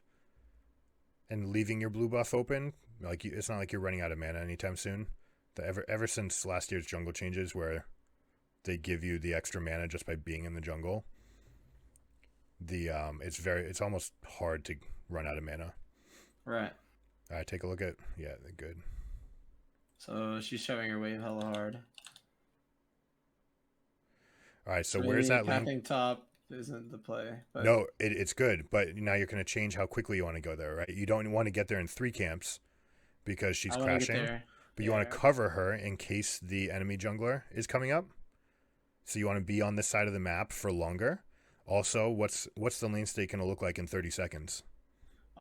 And leaving your blue buff open, like it's not like you're running out of mana anytime soon. Ever since last year's jungle changes, where they give you the extra mana just by being in the jungle, it's almost hard to run out of mana. Right. All right, take a look at they're good. So she's shoving her wave hella hard. All right, so where's that lane? Pathing top isn't the play. But... No, it's good, but now you're going to change how quickly you want to go there, right? You don't want to get there in 3 camps because she's crashing, but you want to cover her in case the enemy jungler is coming up. So you want to be on this side of the map for longer. Also, what's the lane state going to look like in 30 seconds?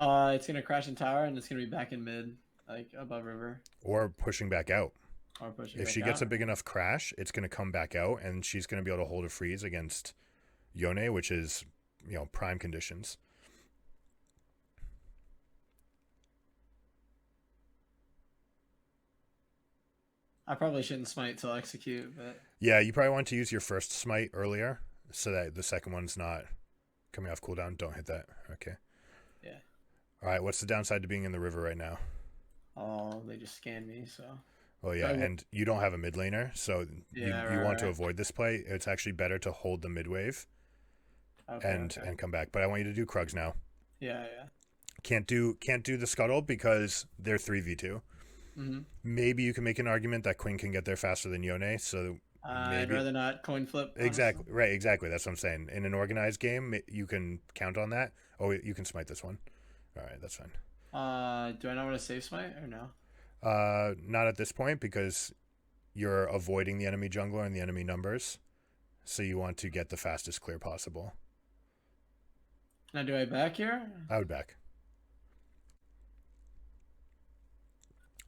It's going to crash in tower, and it's going to be back in mid, like above river. Or pushing back out. Or pushing if back she out. gets a big enough crash, it's going to come back out, and she's going to be able to hold a freeze against Yone, which is, prime conditions. I probably shouldn't smite till execute, but... Yeah, you probably want to use your first smite earlier so that the second one's not coming off cooldown. Don't hit that. Okay. Yeah. All right, what's the downside to being in the river right now? Oh, they just scanned me, so... Oh, yeah, and you don't have a mid laner, so you want to avoid this play. It's actually better to hold the mid wave and come back. But I want you to do Krugs now. Yeah. Can't do the scuttle because they're 3v2. Mm-hmm. Maybe you can make an argument that Quinn can get there faster than Yone, so I'd rather not coin flip. Exactly. Honestly. Right, exactly. That's what I'm saying. In an organized game, you can count on that. Oh, you can smite this one. All right, that's fine. Do I not want to save smite or no? Not at this point because you're avoiding the enemy jungler and the enemy numbers, so you want to get the fastest clear possible. Now, do I back here? I would back.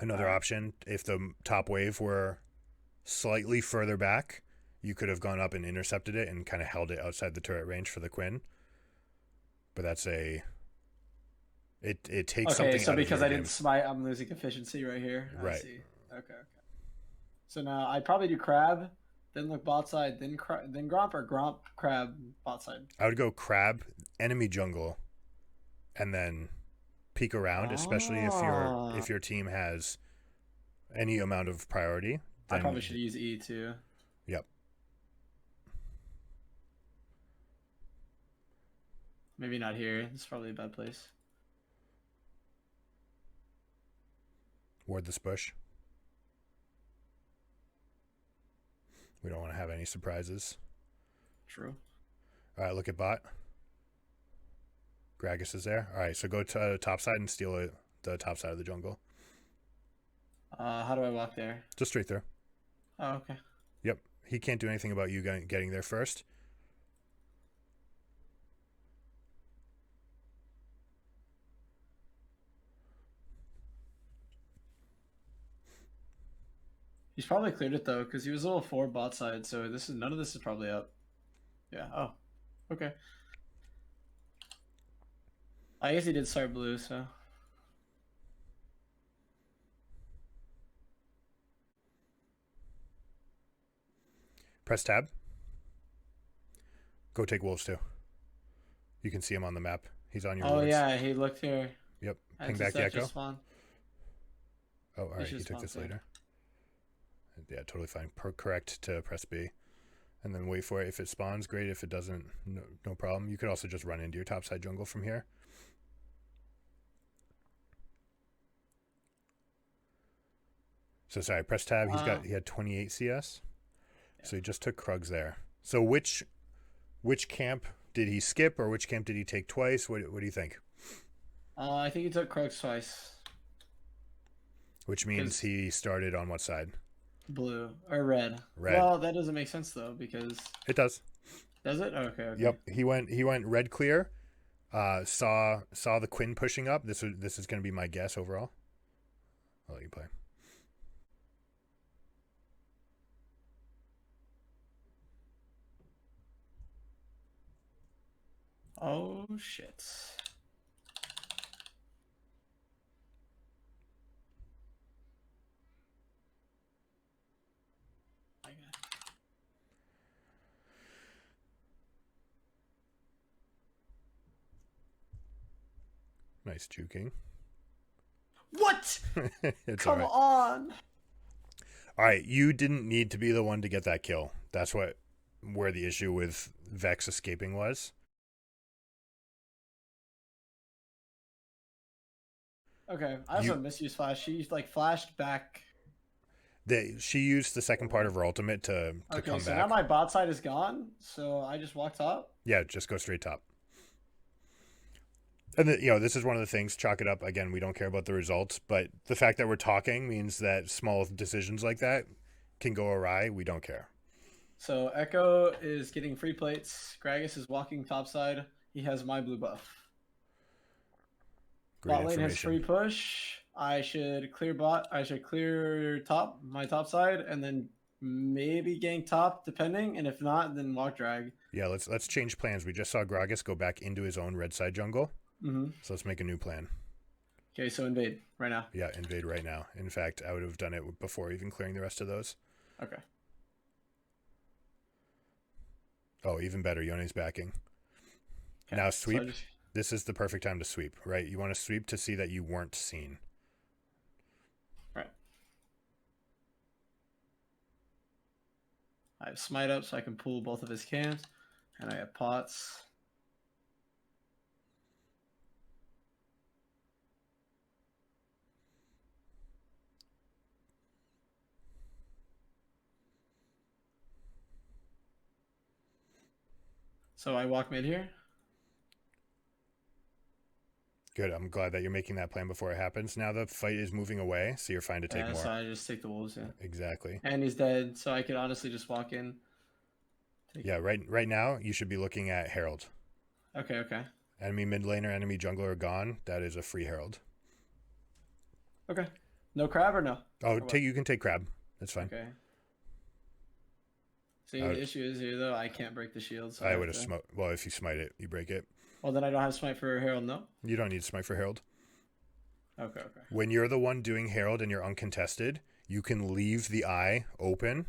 Another option, if the top wave were slightly further back, you could have gone up and intercepted it and kind of held it outside the turret range for the Quinn. But that's it takes something out of your game. Okay, so because I didn't smite, I'm losing efficiency right here. Right. I see. Okay. So now I'd probably do crab, then look bot side, then gromp, or gromp, crab, bot side. I would go crab, enemy jungle, and then peek around, especially if your team has any amount of priority. Then I probably should use E too. Yep. Maybe not here. It's probably a bad place. Ward this bush. We don't want to have any surprises. True. All right, look at bot. Gragas is there. All right, so go to top side and steal the top side of the jungle. How do I walk there? Just straight through. Oh, okay. Yep. He can't do anything about you getting there first. He's probably cleared it though, because he was level 4 bot side, so none of this is probably up. Yeah. Oh. Okay. I guess he did start blue, so. Press tab. Go take wolves too. You can see him on the map. He's on your Oh wards. yeah, he looked here. Yep. And Ping does back the that just echo. spawn? Oh, all right. should He took spawn this too. later. Yeah, totally fine. Correct to press B. And then wait for it. If it spawns, great. If it doesn't, no problem. You could also just run into your topside jungle from here. So sorry, press tab. He had 28 CS. Yeah. So he just took Krugs there. So which camp did he skip, or which camp did he take twice? What do you think? I think he took Krugs twice. Which means he started on what side? Blue or red? Red. Well, that doesn't make sense though, because It does. does it? Okay. Yep. He went red clear. Saw the Quinn pushing up. This is going to be my guess overall. I'll let you play. Oh shit. My God. Nice juking. What? It's Come all right. on. All right, you didn't need to be the one to get that kill. That's where the issue with Vex escaping was. Okay, I also misused flash. She like flashed back. She used the second part of her ultimate to Okay, come so back. now my bot side is gone. So I just walked up. Yeah, just go straight top. And this is one of the things. Chalk it up again. We don't care about the results, but the fact that we're talking means that small decisions like that can go awry. We don't care. So Echo is getting free plates. Gragas is walking topside. He has my blue buff. Great Bot lane has information. free push. I should clear bot. I should clear top, my top side, and then maybe gank top, depending. And if not, then walk drag. Yeah, let's change plans. We just saw Gragas go back into his own red side jungle. Mm-hmm. So let's make a new plan. Okay, so invade right now. Yeah, invade right now. In fact, I would have done it before even clearing the rest of those. Okay. Oh, even better. Yone's backing. Okay. Now sweep. So this is the perfect time to sweep, right? You want to sweep to see that you weren't seen. Right. I have smite up so I can pull both of his camps, and I have pots. So I walk mid here. Good. I'm glad that you're making that plan before it happens. Now the fight is moving away, so you're fine to take more. So I just take the wolves, yeah. Exactly. And he's dead, so I could honestly just walk in. Yeah, right now you should be looking at Herald. Okay. Enemy mid laner, enemy jungler are gone. That is a free Herald. Okay. No crab or no? Oh, you can take crab. That's fine. Okay. See, the issue is here, though, I can't break the shield. So I would have smoked. Well, if you smite it, you break it. Well, then I don't have smite for Herald, no? You don't need smite for Herald. Okay. When you're the one doing Herald and you're uncontested, you can leave the eye open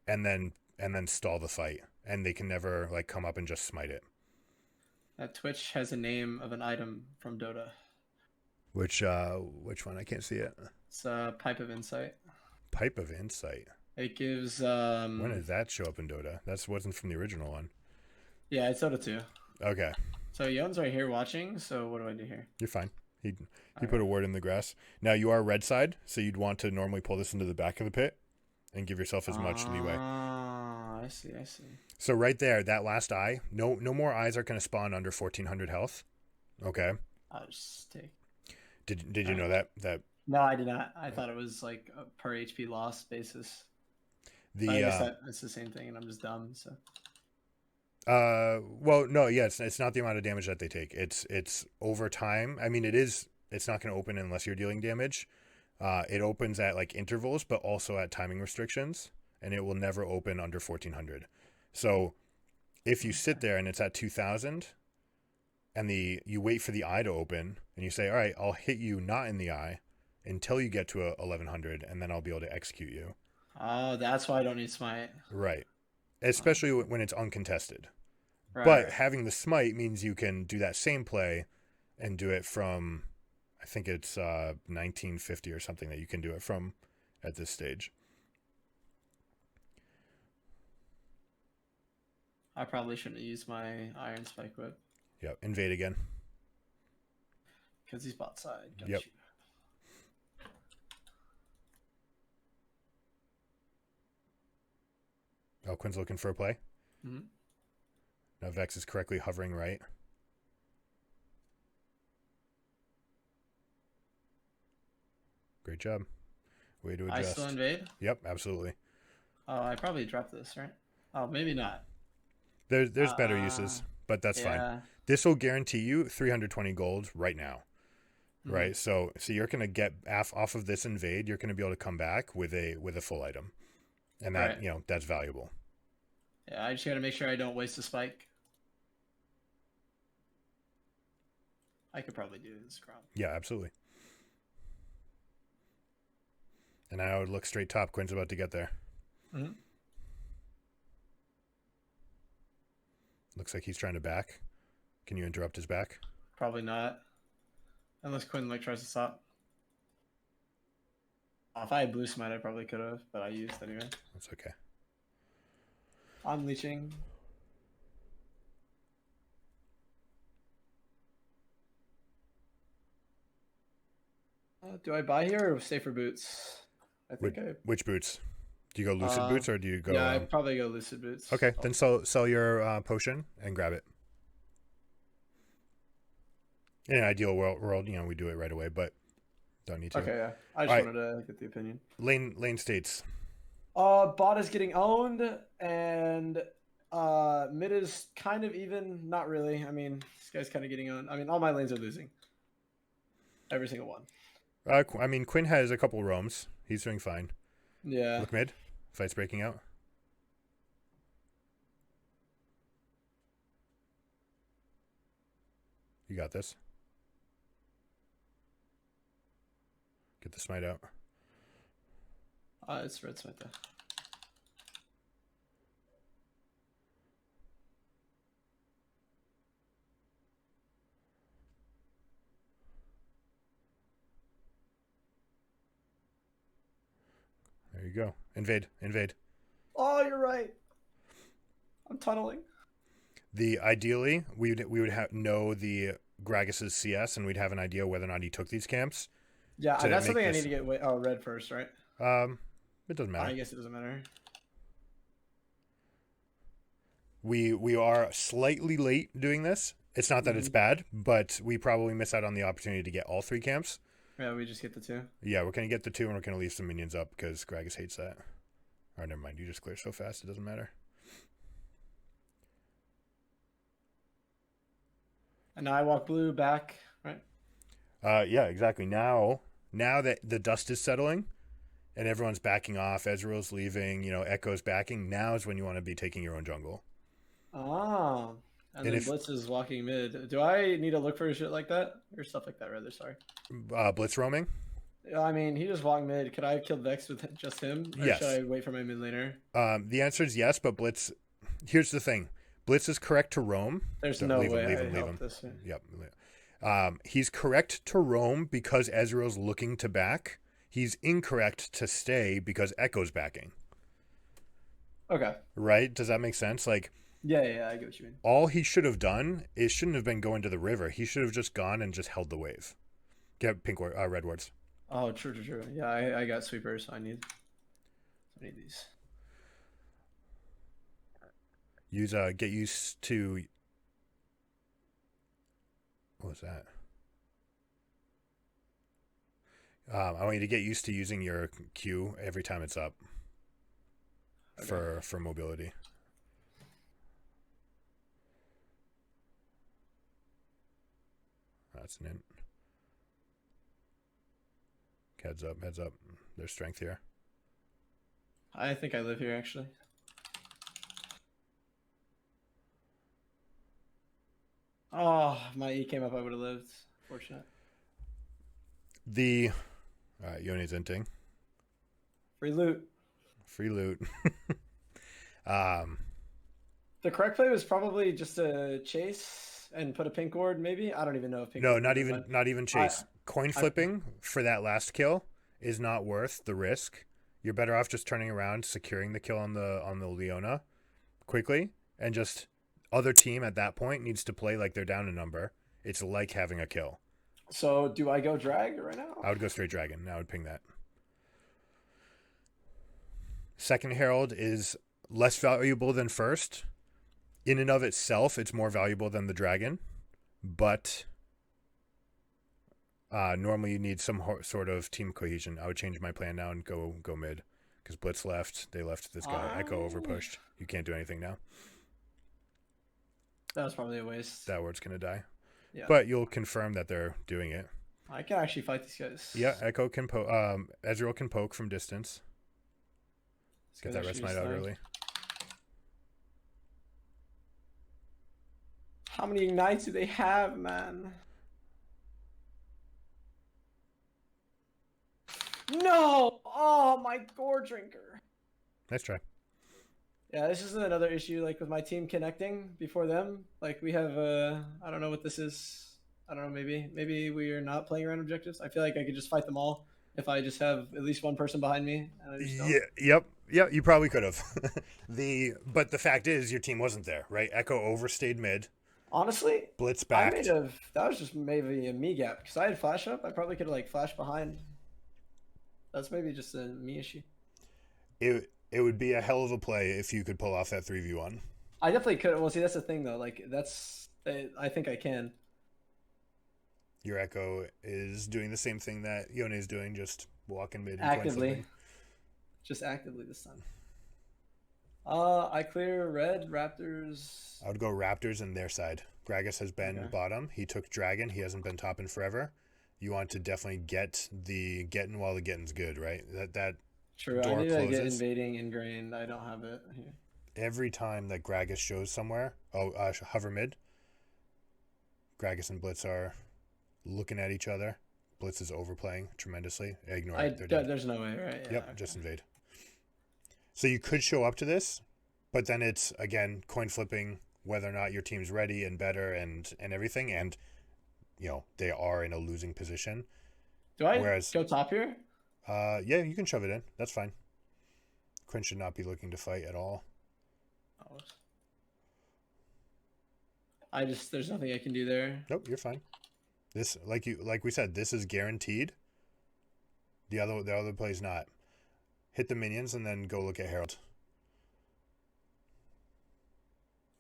and then stall the fight. And they can never come up and just smite it. That Twitch has a name of an item from Dota. Which one? I can't see it. It's Pipe of Insight. Pipe of Insight. It gives when did that show up in Dota? That wasn't from the original one. Yeah, it's Dota 2. Okay. So Yone's right here watching, so what do I do here? You're fine. He put a word in the grass. Now you are red side, so you'd want to normally pull this into the back of the pit and give yourself as much leeway. I see. So right there, that last eye, no more eyes are going to spawn under 1400 health. Okay. I'll just take. Did you know that? No, I did not. I thought it was like a per HP loss basis. I guess it's the same thing, and I'm just dumb. So. Well, no, yeah, it's not the amount of damage that they take. It's over time. I mean, it's not going to open unless you're dealing damage. It opens at intervals, but also at timing restrictions, and it will never open under 1400. So if you sit there and it's at 2000 and you wait for the eye to open and you say, all right, I'll hit you not in the eye until you get to 1100 and then I'll be able to execute you. Oh, that's why I don't need smite. Right. Oh, Especially when it's uncontested. right, But right. having the smite means you can do that same play and do it from, I think it's 1950 or something that you can do it from at this stage. I probably shouldn't have used my Iron Spike Whip Yep. Invade again. because he's bot side. Got Yep. you. Oh, Quinn's looking for a play. Mm-hmm. Now Vex is correctly hovering right. Great job. Way to I still adjust. invade. Yep, absolutely. Oh, I probably dropped this, right? Oh, maybe not. There's better uses, but that's fine. Yeah. This will guarantee you 320 gold right now. Mm-hmm. Right, so you're gonna get off of this invade. You're gonna be able to come back with a full item, and that Right. that's valuable. Yeah, I just gotta make sure I don't waste a spike. I could probably do this crop. Yeah, absolutely. And I would look straight top. Quinn's about to get there. Mm-hmm. Looks like he's trying to back. Can you interrupt his back? Probably not. Unless Quinn like tries to stop. If I had blue smite, I probably could have, but I used anyway. That's okay. I'm leeching. Do I buy here or stay for boots? I think Which boots? Do you go lucid Uh, boots or do you go? yeah, I'd probably go lucid boots. Okay, Oh, then sell your potion and grab it. In an ideal world, we do it right away, but don't need to. okay, yeah. I just wanted to get the opinion. Lane states. Bot is getting owned, and mid is kind of even. Not really. I mean, this guy's kind of getting owned. I mean, all my lanes are losing. Every single one. I mean, Quinn has a couple roams. He's doing fine. Yeah. Look mid. Fight's breaking out. You got this. Get the smite out. It's red smite though. There you go. Invade. Oh, you're right. I'm tunneling. Ideally, we would know the Gragas's CS, and we'd have an idea whether or not he took these camps. Yeah, that's something I this. need to get. Red first, right? It doesn't matter. I guess it doesn't matter. We are slightly late doing this. It's not that it's bad, but we probably miss out on the opportunity to get all three camps. Yeah, we just get the two. Yeah, we're gonna get the two, and we're gonna leave some minions up because Gragas hates that. Or never mind, you just clear so fast it doesn't matter. And now I walk blue back, right? Yeah, exactly. Now that the dust is settling and everyone's backing off, Ezreal's leaving, Echo's backing, now is when you want to be taking your own jungle. Oh. And then Blitz is walking mid. Do I need to look for shit like that? Or stuff like that, rather, sorry. Blitz roaming? I mean, he just walked mid. Could I have killed Vex with just him? Or Yes. should I wait for my mid laner? The answer is yes, but Blitz... Here's the thing. Blitz is correct to roam. There's no way leave I him. this. Yep. He's correct to roam because Ezreal's looking to back. He's incorrect to stay because Echo's backing. Okay. Right? Does that make sense? Like... Yeah, I get what you mean. All he should have done is shouldn't have been going to the river. He should have just gone and just held the wave. Get red wards. Oh, true. Yeah, I got sweepers. I need these. Get used to. What was that? I want you to get used to using your Q every time it's up. Okay. For mobility. That's an int. Heads up. There's strength here. I think I live here, actually. Oh, my E came up, I would have lived. Fortunate. Yoni's inting. Free loot. free loot. um, The correct play was probably just to chase and put a pink ward, maybe. I don't even know if pink no, ward would have been. not even I, chase. Coin I, flipping for that last kill is not worth the risk. You're better off just turning around, securing the kill on the Leona quickly, and just other team at that point needs to play like they're down a number. It's like having a kill. so do I go drag right now? I would go straight dragon. I would ping that. Second Herald is less valuable than first. In and of itself, it's more valuable than the dragon, but normally you need some sort of team cohesion. I would change my plan now and go mid, because Blitz left. They left this guy. Echo over pushed. You can't do anything now. That was probably a waste. That word's gonna die. Yeah. But you'll confirm that they're doing it. I can actually fight these guys. Yeah, Echo can poke. Ezreal can poke from distance. Get that rest night out early. How many ignites do they have, man? No! Oh, my gore drinker. Nice try. Yeah, this is another issue, like with my team connecting before them. Like we have, I don't know what this is. I don't know. Maybe we are not playing around objectives. I feel like I could just fight them all if I just have at least one person behind me. And I just don't. Yeah. Yep. You probably could have. But the fact is, your team wasn't there, right? Echo overstayed mid. Honestly, Blitz back. that was just maybe a me gap because I had flash up. I probably could have like flashed behind. That's maybe just a me issue. It would be a hell of a play if you could pull off that 3v1. I definitely could. Well, see, that's the thing though. Like I think I can. Your Echo is doing the same thing that Yone is doing, just walking mid and actively. Just actively this time. I clear red Raptors. I would go Raptors in their side. Gragas has been bottom. He took Dragon. He hasn't been top in forever. You want to definitely get the getting while the getting's good, right? That True. door I need closes. to get invading ingrained. I don't have it here. Every time that Gragas shows somewhere, hover mid. Gragas and Blitz are looking at each other. Blitz is overplaying tremendously. Ignore it. There's no way, right? Yeah, yep, okay. Just invade. So you could show up to this, but then it's, again, coin flipping whether or not your team's ready and better and everything. And, they are in a losing position. Do I go top here? Yeah, you can shove it in. That's fine. Quinn should not be looking to fight at all. There's nothing I can do there. Nope, you're fine. This, like we said, this is guaranteed. The other play's not. Hit the minions and then go look at Herald.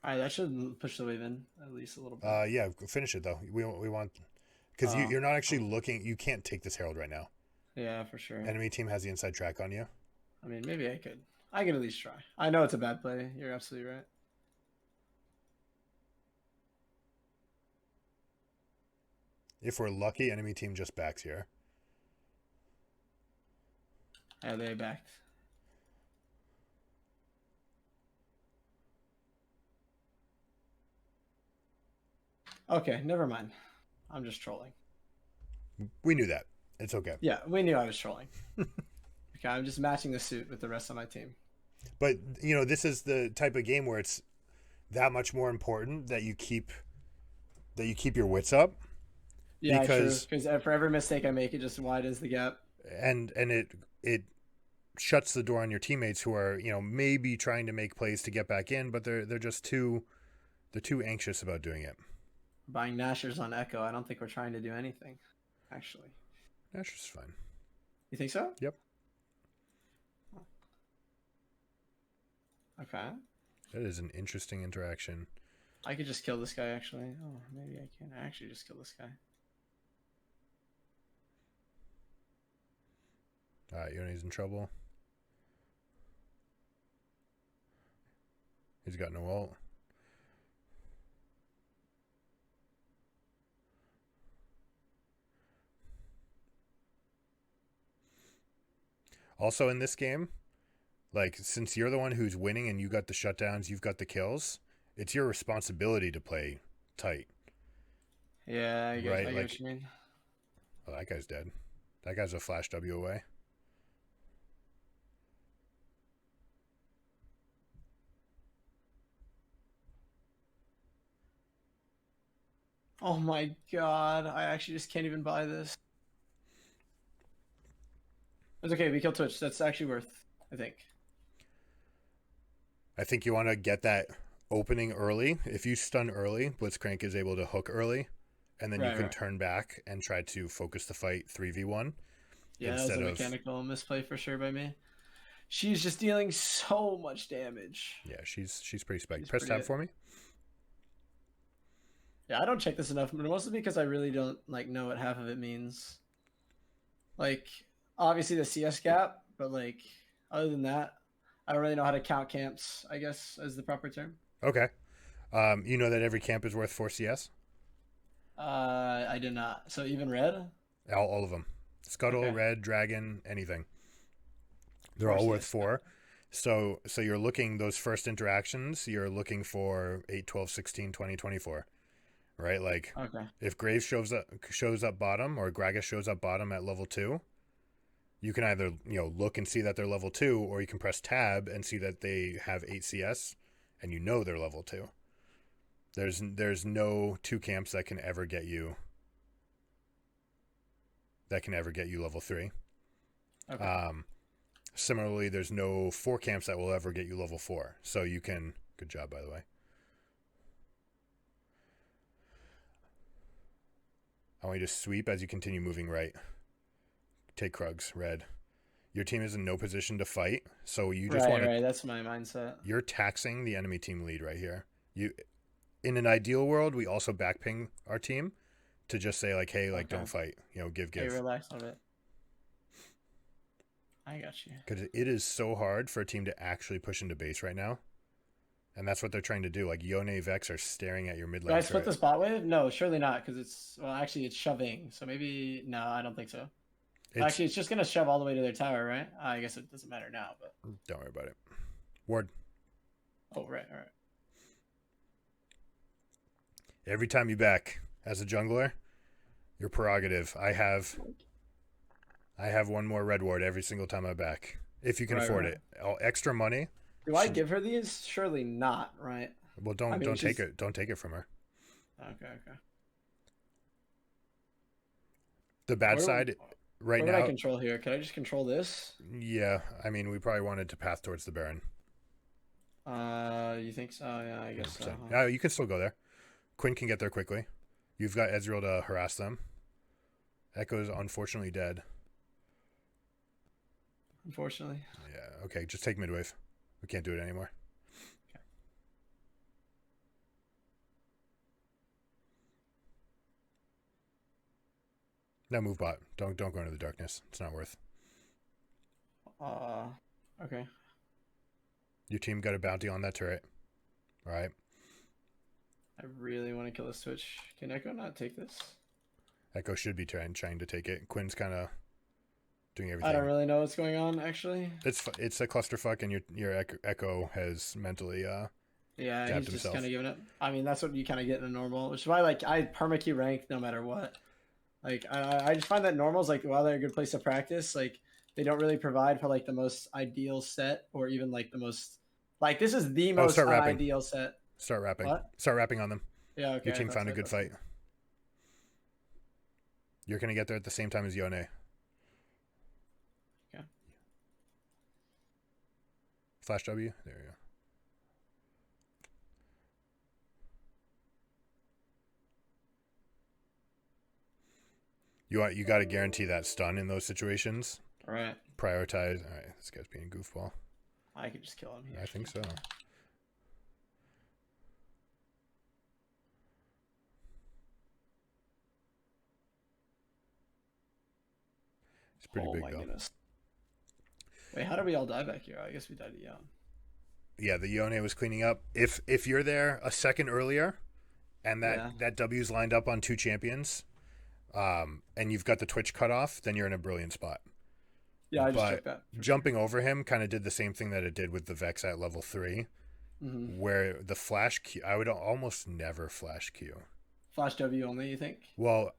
All right, that should push the wave in at least a little bit. Yeah, finish it though. We want, because you're not actually looking. You can't take this Herald right now. Yeah, for sure. Enemy team has the inside track on you. I mean, maybe I could. I could at least try. I know it's a bad play. You're absolutely right. If we're lucky, enemy team just backs here. Yeah, they backed. Okay, never mind. I'm just trolling. We knew that. It's okay. Yeah, we knew I was trolling. Okay, I'm just matching the suit with the rest of my team. But, this is the type of game where it's that much more important that you keep your wits up. Yeah, because for every mistake I make, it just widens the gap. And it shuts the door on your teammates who are, maybe trying to make plays to get back in, but they're just too anxious about doing it. Buying Nashers on Echo. I don't think we're trying to do anything, actually. Nashers is fine. You think so? Yep. Okay. That is an interesting interaction. I could just kill this guy, actually. Oh, maybe I can actually just kill this guy. All right, Yone's in trouble. He's got no ult. Also in this game, since you're the one who's winning and you got the shutdowns, you've got the kills, it's your responsibility to play tight. Yeah, I get what you mean. Oh, that guy's dead. That guy's a flash W away. Oh my god, I actually just can't even buy this. It's okay, we kill Twitch. That's actually worth, I think. I think you want to get that opening early. If you stun early, Blitzcrank is able to hook early, and then you Right, can right. turn back and try to focus the fight 3v1 Yeah, that was a instead of. mechanical misplay for sure by me. She's just dealing so much damage. Yeah, she's pretty spec. She's Press pretty. tab for me. Yeah, I don't check this enough, but mostly because I really don't like know what half of it means. Like, obviously the CS gap, but like, other than that, I don't really know how to count camps. I guess is the proper term. Okay. You know that every camp is worth 4 CS? I did not. So even red. All of them. Scuttle, Okay, Red, Dragon, anything. They're four all worth CS. 4. So you're looking, those first interactions, you're looking for 8, 12, 16, 20, 24. Right? Like, Okay. if Graves shows up bottom or Gragas shows up bottom at level 2, you can either, look and see that they're level 2, or you can press tab and see that they have 8 CS and you know they're level 2. There's no 2 camps that can ever get you level 3. Okay. Similarly, there's no 4 camps that will ever get you level 4. So you can, good job by the way. I want you to sweep as you continue moving right. Take Krugs, red. Your team is in no position to fight, so you just want to. Right. That's my mindset. You're taxing the enemy team lead right here. In an ideal world, we also backping our team to just say like, hey, like Okay. don't fight, give. Hey, relax on it. I got you. Because it is so hard for a team to actually push into base right now, and that's what they're trying to do. Like Yone Vex are staring at your mid Did I lane split turret. this bot wave? No, surely not, because actually it's shoving. So maybe no, I don't think so. It's Actually, it's just gonna shove all the way to their tower, right? I guess it doesn't matter now, but Don't worry about it. Ward. oh right, all right. Every time you back as a jungler, your prerogative. I have one more red ward every single time I back. If you can afford Right. it. Extra money. Do I give her these? Surely not, right? Well, I mean, don't take it. Don't take it from her. Okay. The bad What, side right what would I now. control here? Can I just control this? Yeah, I mean, we probably wanted to path towards the Baron. You think so? Yeah, I guess so. 100%. Huh? You can still go there. Quinn can get there quickly. You've got Ezreal to harass them. Echo's unfortunately dead. Unfortunately. Yeah, okay, just take midwave. We can't do it anymore. Okay. Now move bot. Don't go into the darkness. It's not worth. Okay. Your team got a bounty on that turret. All right. I really want to kill this Twitch. Can Echo not take this? Echo should be trying to take it. Quinn's kind of doing everything. I don't really know what's going on, actually. It's a clusterfuck, and your Echo has mentally Yeah, tapped he's just himself. kind of giving it. I mean, that's what you kind of get in a normal, which is why like I permaqueue rank no matter what. Like I just find that normals, like while they're a good place to practice, like they don't really provide for like the most ideal set or even like the most like this is the most start rapping. ideal set. Start rapping. What? Start rapping on them. Yeah, okay. Your team found a good fight. You're gonna get there at the same time as Yone. Okay. Flash W. There you go. You got to guarantee that stun in those situations. All right. Prioritize. All right, this guy's being a goofball. I could just kill him here. I think so. It's pretty big though. Goodness. Wait, how did we all die back here? I guess we died young. Yeah, the Yone was cleaning up. If you're there a second earlier, and that W's lined up on 2 champions, and you've got the Twitch cut off, then you're in a brilliant spot. Yeah, I just checked that. Jumping over him kind of did the same thing that it did with the Vex at level 3, where the flash Q, I would almost never flash Q. Flash W only, you think? Well,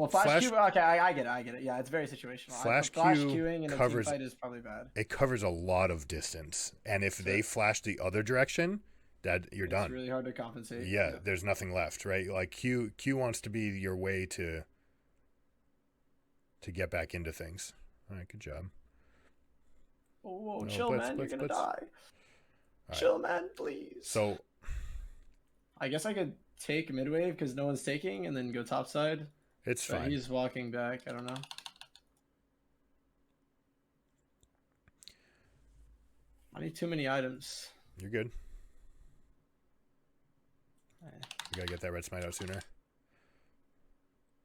flash Q. Okay, I get it. Yeah, it's very situational. Flash Q queuing in covers, a team fight is probably bad. It covers a lot of distance, and if they flash the other direction, that you're It's done. really hard to compensate. Yeah, Yeah. there's nothing left, right? Like Q wants to be your way to get back into things. All right, good job. Oh, No, chill, blitz, man. You're blitz, gonna blitz. die. All right. Chill, man, please. So I guess I could take mid wave because no one's taking, and then go top side. it's But fine. he's walking back. I don't know. I need too many items. You're good. Eh. We gotta get that red smite out sooner.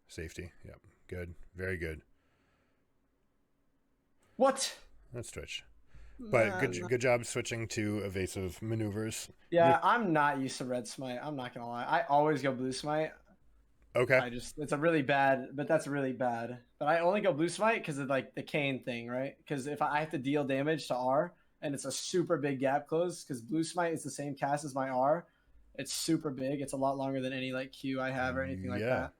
Safety. Yep. Good. Very good. What? That's Twitch. But Man. good job switching to evasive maneuvers. Yeah, I'm not used to red smite. I'm not gonna lie. I always go blue smite. Okay. It's a really bad, but that's really bad. But I only go blue smite because of like the cane thing, right? Because if I have to deal damage to R and it's a super big gap close, because blue smite is the same cast as my R, it's super big. It's a lot longer than any like Q I have or anything like that.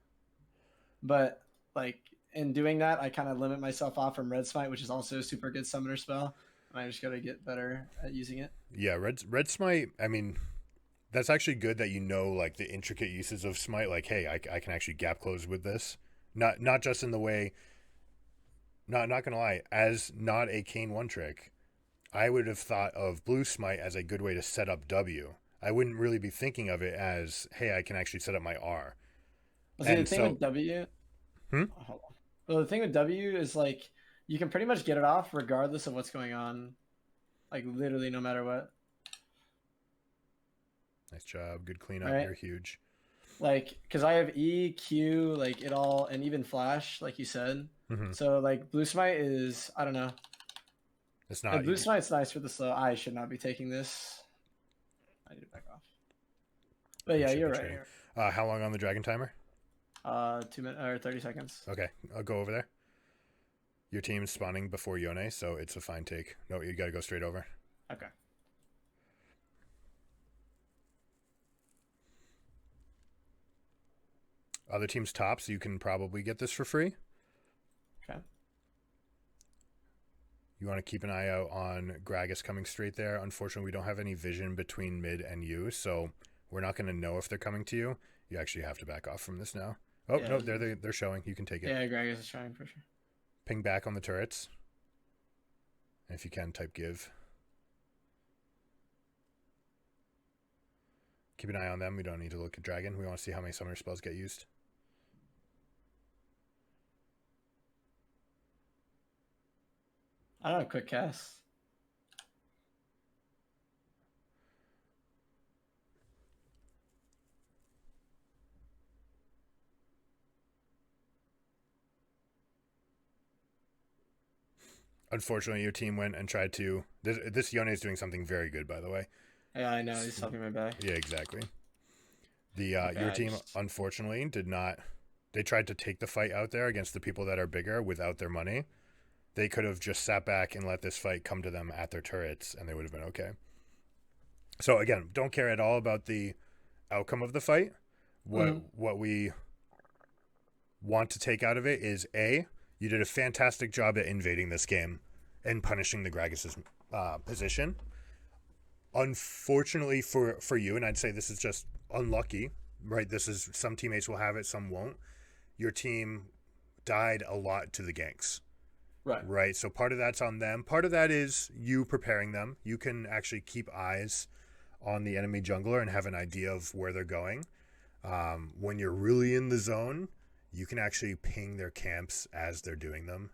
But like in doing that, I kind of limit myself off from red smite, which is also a super good summoner spell. And I just gotta get better at using it. Yeah, red smite. I mean, that's actually good that you know like the intricate uses of smite. Like, hey, I can actually gap close with this. Not just in the way. Not gonna lie, as not a Kane one trick, I would have thought of blue smite as a good way to set up W. I wouldn't really be thinking of it as, hey, I can actually set up my R. See, the And thing so, with W, Hmm? hold on. Well, the thing with W is like you can pretty much get it off regardless of what's going on, like literally no matter what. Nice job, good cleanup. Right? You're huge. Like, because I have E, Q, like it all, and even Flash, like you said. Mm-hmm. So like Blue Smite is, I don't know. It's Like, not. Blue Smite's nice for the slow. I should not be taking this. I need to back off. But yeah, you're right. How long on the dragon timer? 2 minutes or 30 seconds. Okay, I'll go over there. Your team's spawning before Yone, so it's a fine take. No, you got to go straight over. Okay. Other team's top, so you can probably get this for free. Okay. You want to keep an eye out on Gragas coming straight there. Unfortunately, we don't have any vision between mid and you, so we're not going to know if they're coming to you. You actually have to back off from this now. Oh, Yeah. no, they're showing. You can take it. Yeah, Greg is trying for sure. Ping back on the turrets. And if you can, type give. Keep an eye on them. We don't need to look at dragon. We want to see how many summoner spells get used. I don't know, quick cast. Unfortunately, your team went and tried to. This Yone is doing something very good, by the way. Yeah, I know. He's helping my back. Yeah, exactly. Your team, unfortunately, did not. They tried to take the fight out there against the people that are bigger without their money. They could have just sat back and let this fight come to them at their turrets, and they would have been okay. So again, don't care at all about the outcome of the fight. What we want to take out of it is A, you did a fantastic job at invading this game and punishing the Gragas' position. Unfortunately for you, and I'd say this is just unlucky, right? This is, some teammates will have it, some won't. Your team died a lot to the ganks. Right. So part of that's on them. Part of that is you preparing them. You can actually keep eyes on the enemy jungler and have an idea of where they're going. When you're really in the zone, you can actually ping their camps as they're doing them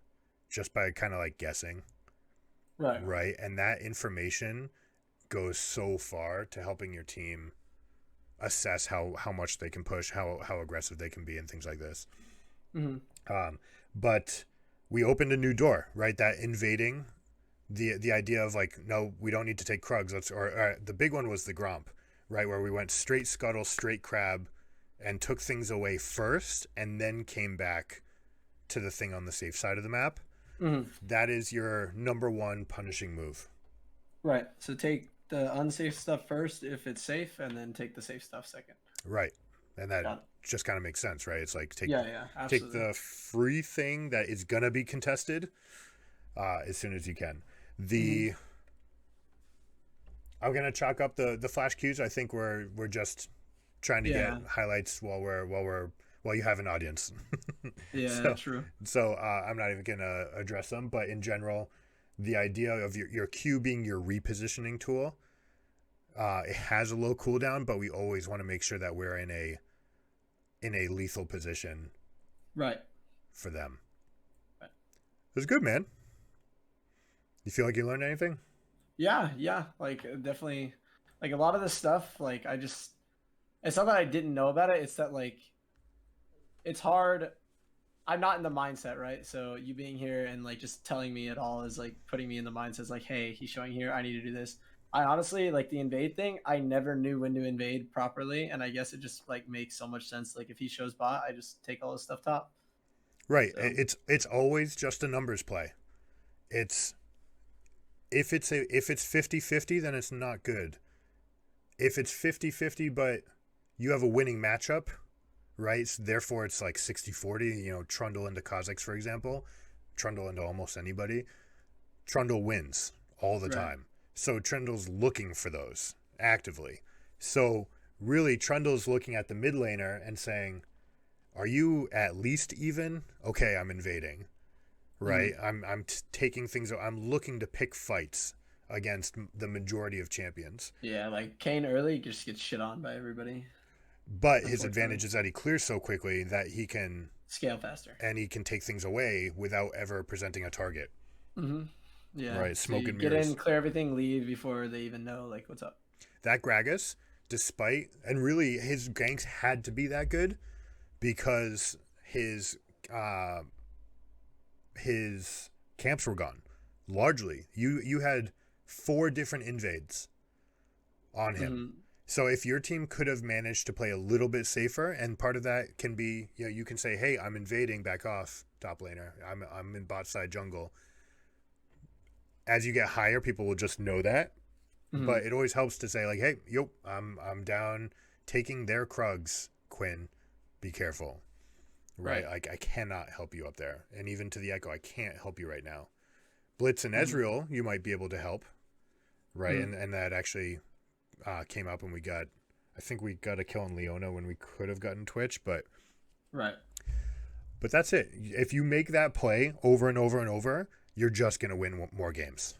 just by kind of like guessing. Right. And that information goes so far to helping your team assess how much they can push, how aggressive they can be, and things like this. But we opened a new door, right? That invading, the idea of like, no, we don't need to take Krugs. Or the big one was the Gromp, right? Where we went straight Scuttle, straight Crab, and took things away first, and then came back to the thing on the safe side of the map. That is your number one punishing move. Right. So take the unsafe stuff first if it's safe, and then take the safe stuff second. Right. And that just kind of makes sense, right? It's like take absolutely. the free thing that is gonna be contested as soon as you can. I'm gonna chalk up the flash cues. I think we're just trying to get Yeah, highlights while you have an audience. yeah, so true. I'm not even gonna address them. But in general, the idea of your cue being your repositioning tool, it has a low cooldown, but we always want to make sure that we're in a lethal position Right. for them. Right. It was good, man. You feel like you learned anything? Yeah, yeah. Like definitely, like a lot of this stuff. Like I just, it's not that I didn't know about it. It's that like it's hard. I'm not in the mindset, right? So you being here and like just telling me it all is like putting me in the mindset. It's like, hey, he's showing here. I need to do this. I honestly like the invade thing. I never knew when to invade properly, and I guess it just like makes so much sense. Like if he shows bot, I just take all his stuff top. Right. So It's always just a numbers play. It's if it's 50-50, then it's not good. If it's 50-50 but you have a winning matchup, right? So therefore it's like 60-40, Trundle into Kha'Zix, for example, Trundle into almost anybody. Trundle wins all the right. time. So Trundle's looking for those actively. So really Trundle's looking at the mid laner and saying, "Are you at least even? Okay, I'm invading." Right? Mm. Taking things. I'm looking to pick fights against the majority of champions. Yeah, like Kane early just gets shit on by everybody. But his Unfortunately, advantage is that he clears so quickly that scale faster. he can take things away without ever presenting a target. Mm-hmm. Yeah. Right? So Smoke you and get in, mirrors. clear everything, leave before they even know like what's up. That Gragas, despite and really his ganks had to be that good because uh his camps were gone. Largely, you had 4 different invades on him. Mm-hmm. So if your team could have managed to play a little bit safer, and part of that can be, you can say, "Hey, I'm invading, back off, top laner. I'm in bot side jungle." As you get higher, people will just know that. Mm-hmm. But it always helps to say like, "Hey, yo, I'm down taking their Krugs, Quinn. Be careful." Right? Right. Like I cannot help you up there. And even to the Echo, I can't help you right now. Blitz and Mm-hmm. Ezreal, you might be able to help. Right? Mm-hmm. And that actually came up when I think we got a kill on Leona when we could have gotten Twitch, Right. but that's it. If you make that play over and over and over, you're just gonna win more games.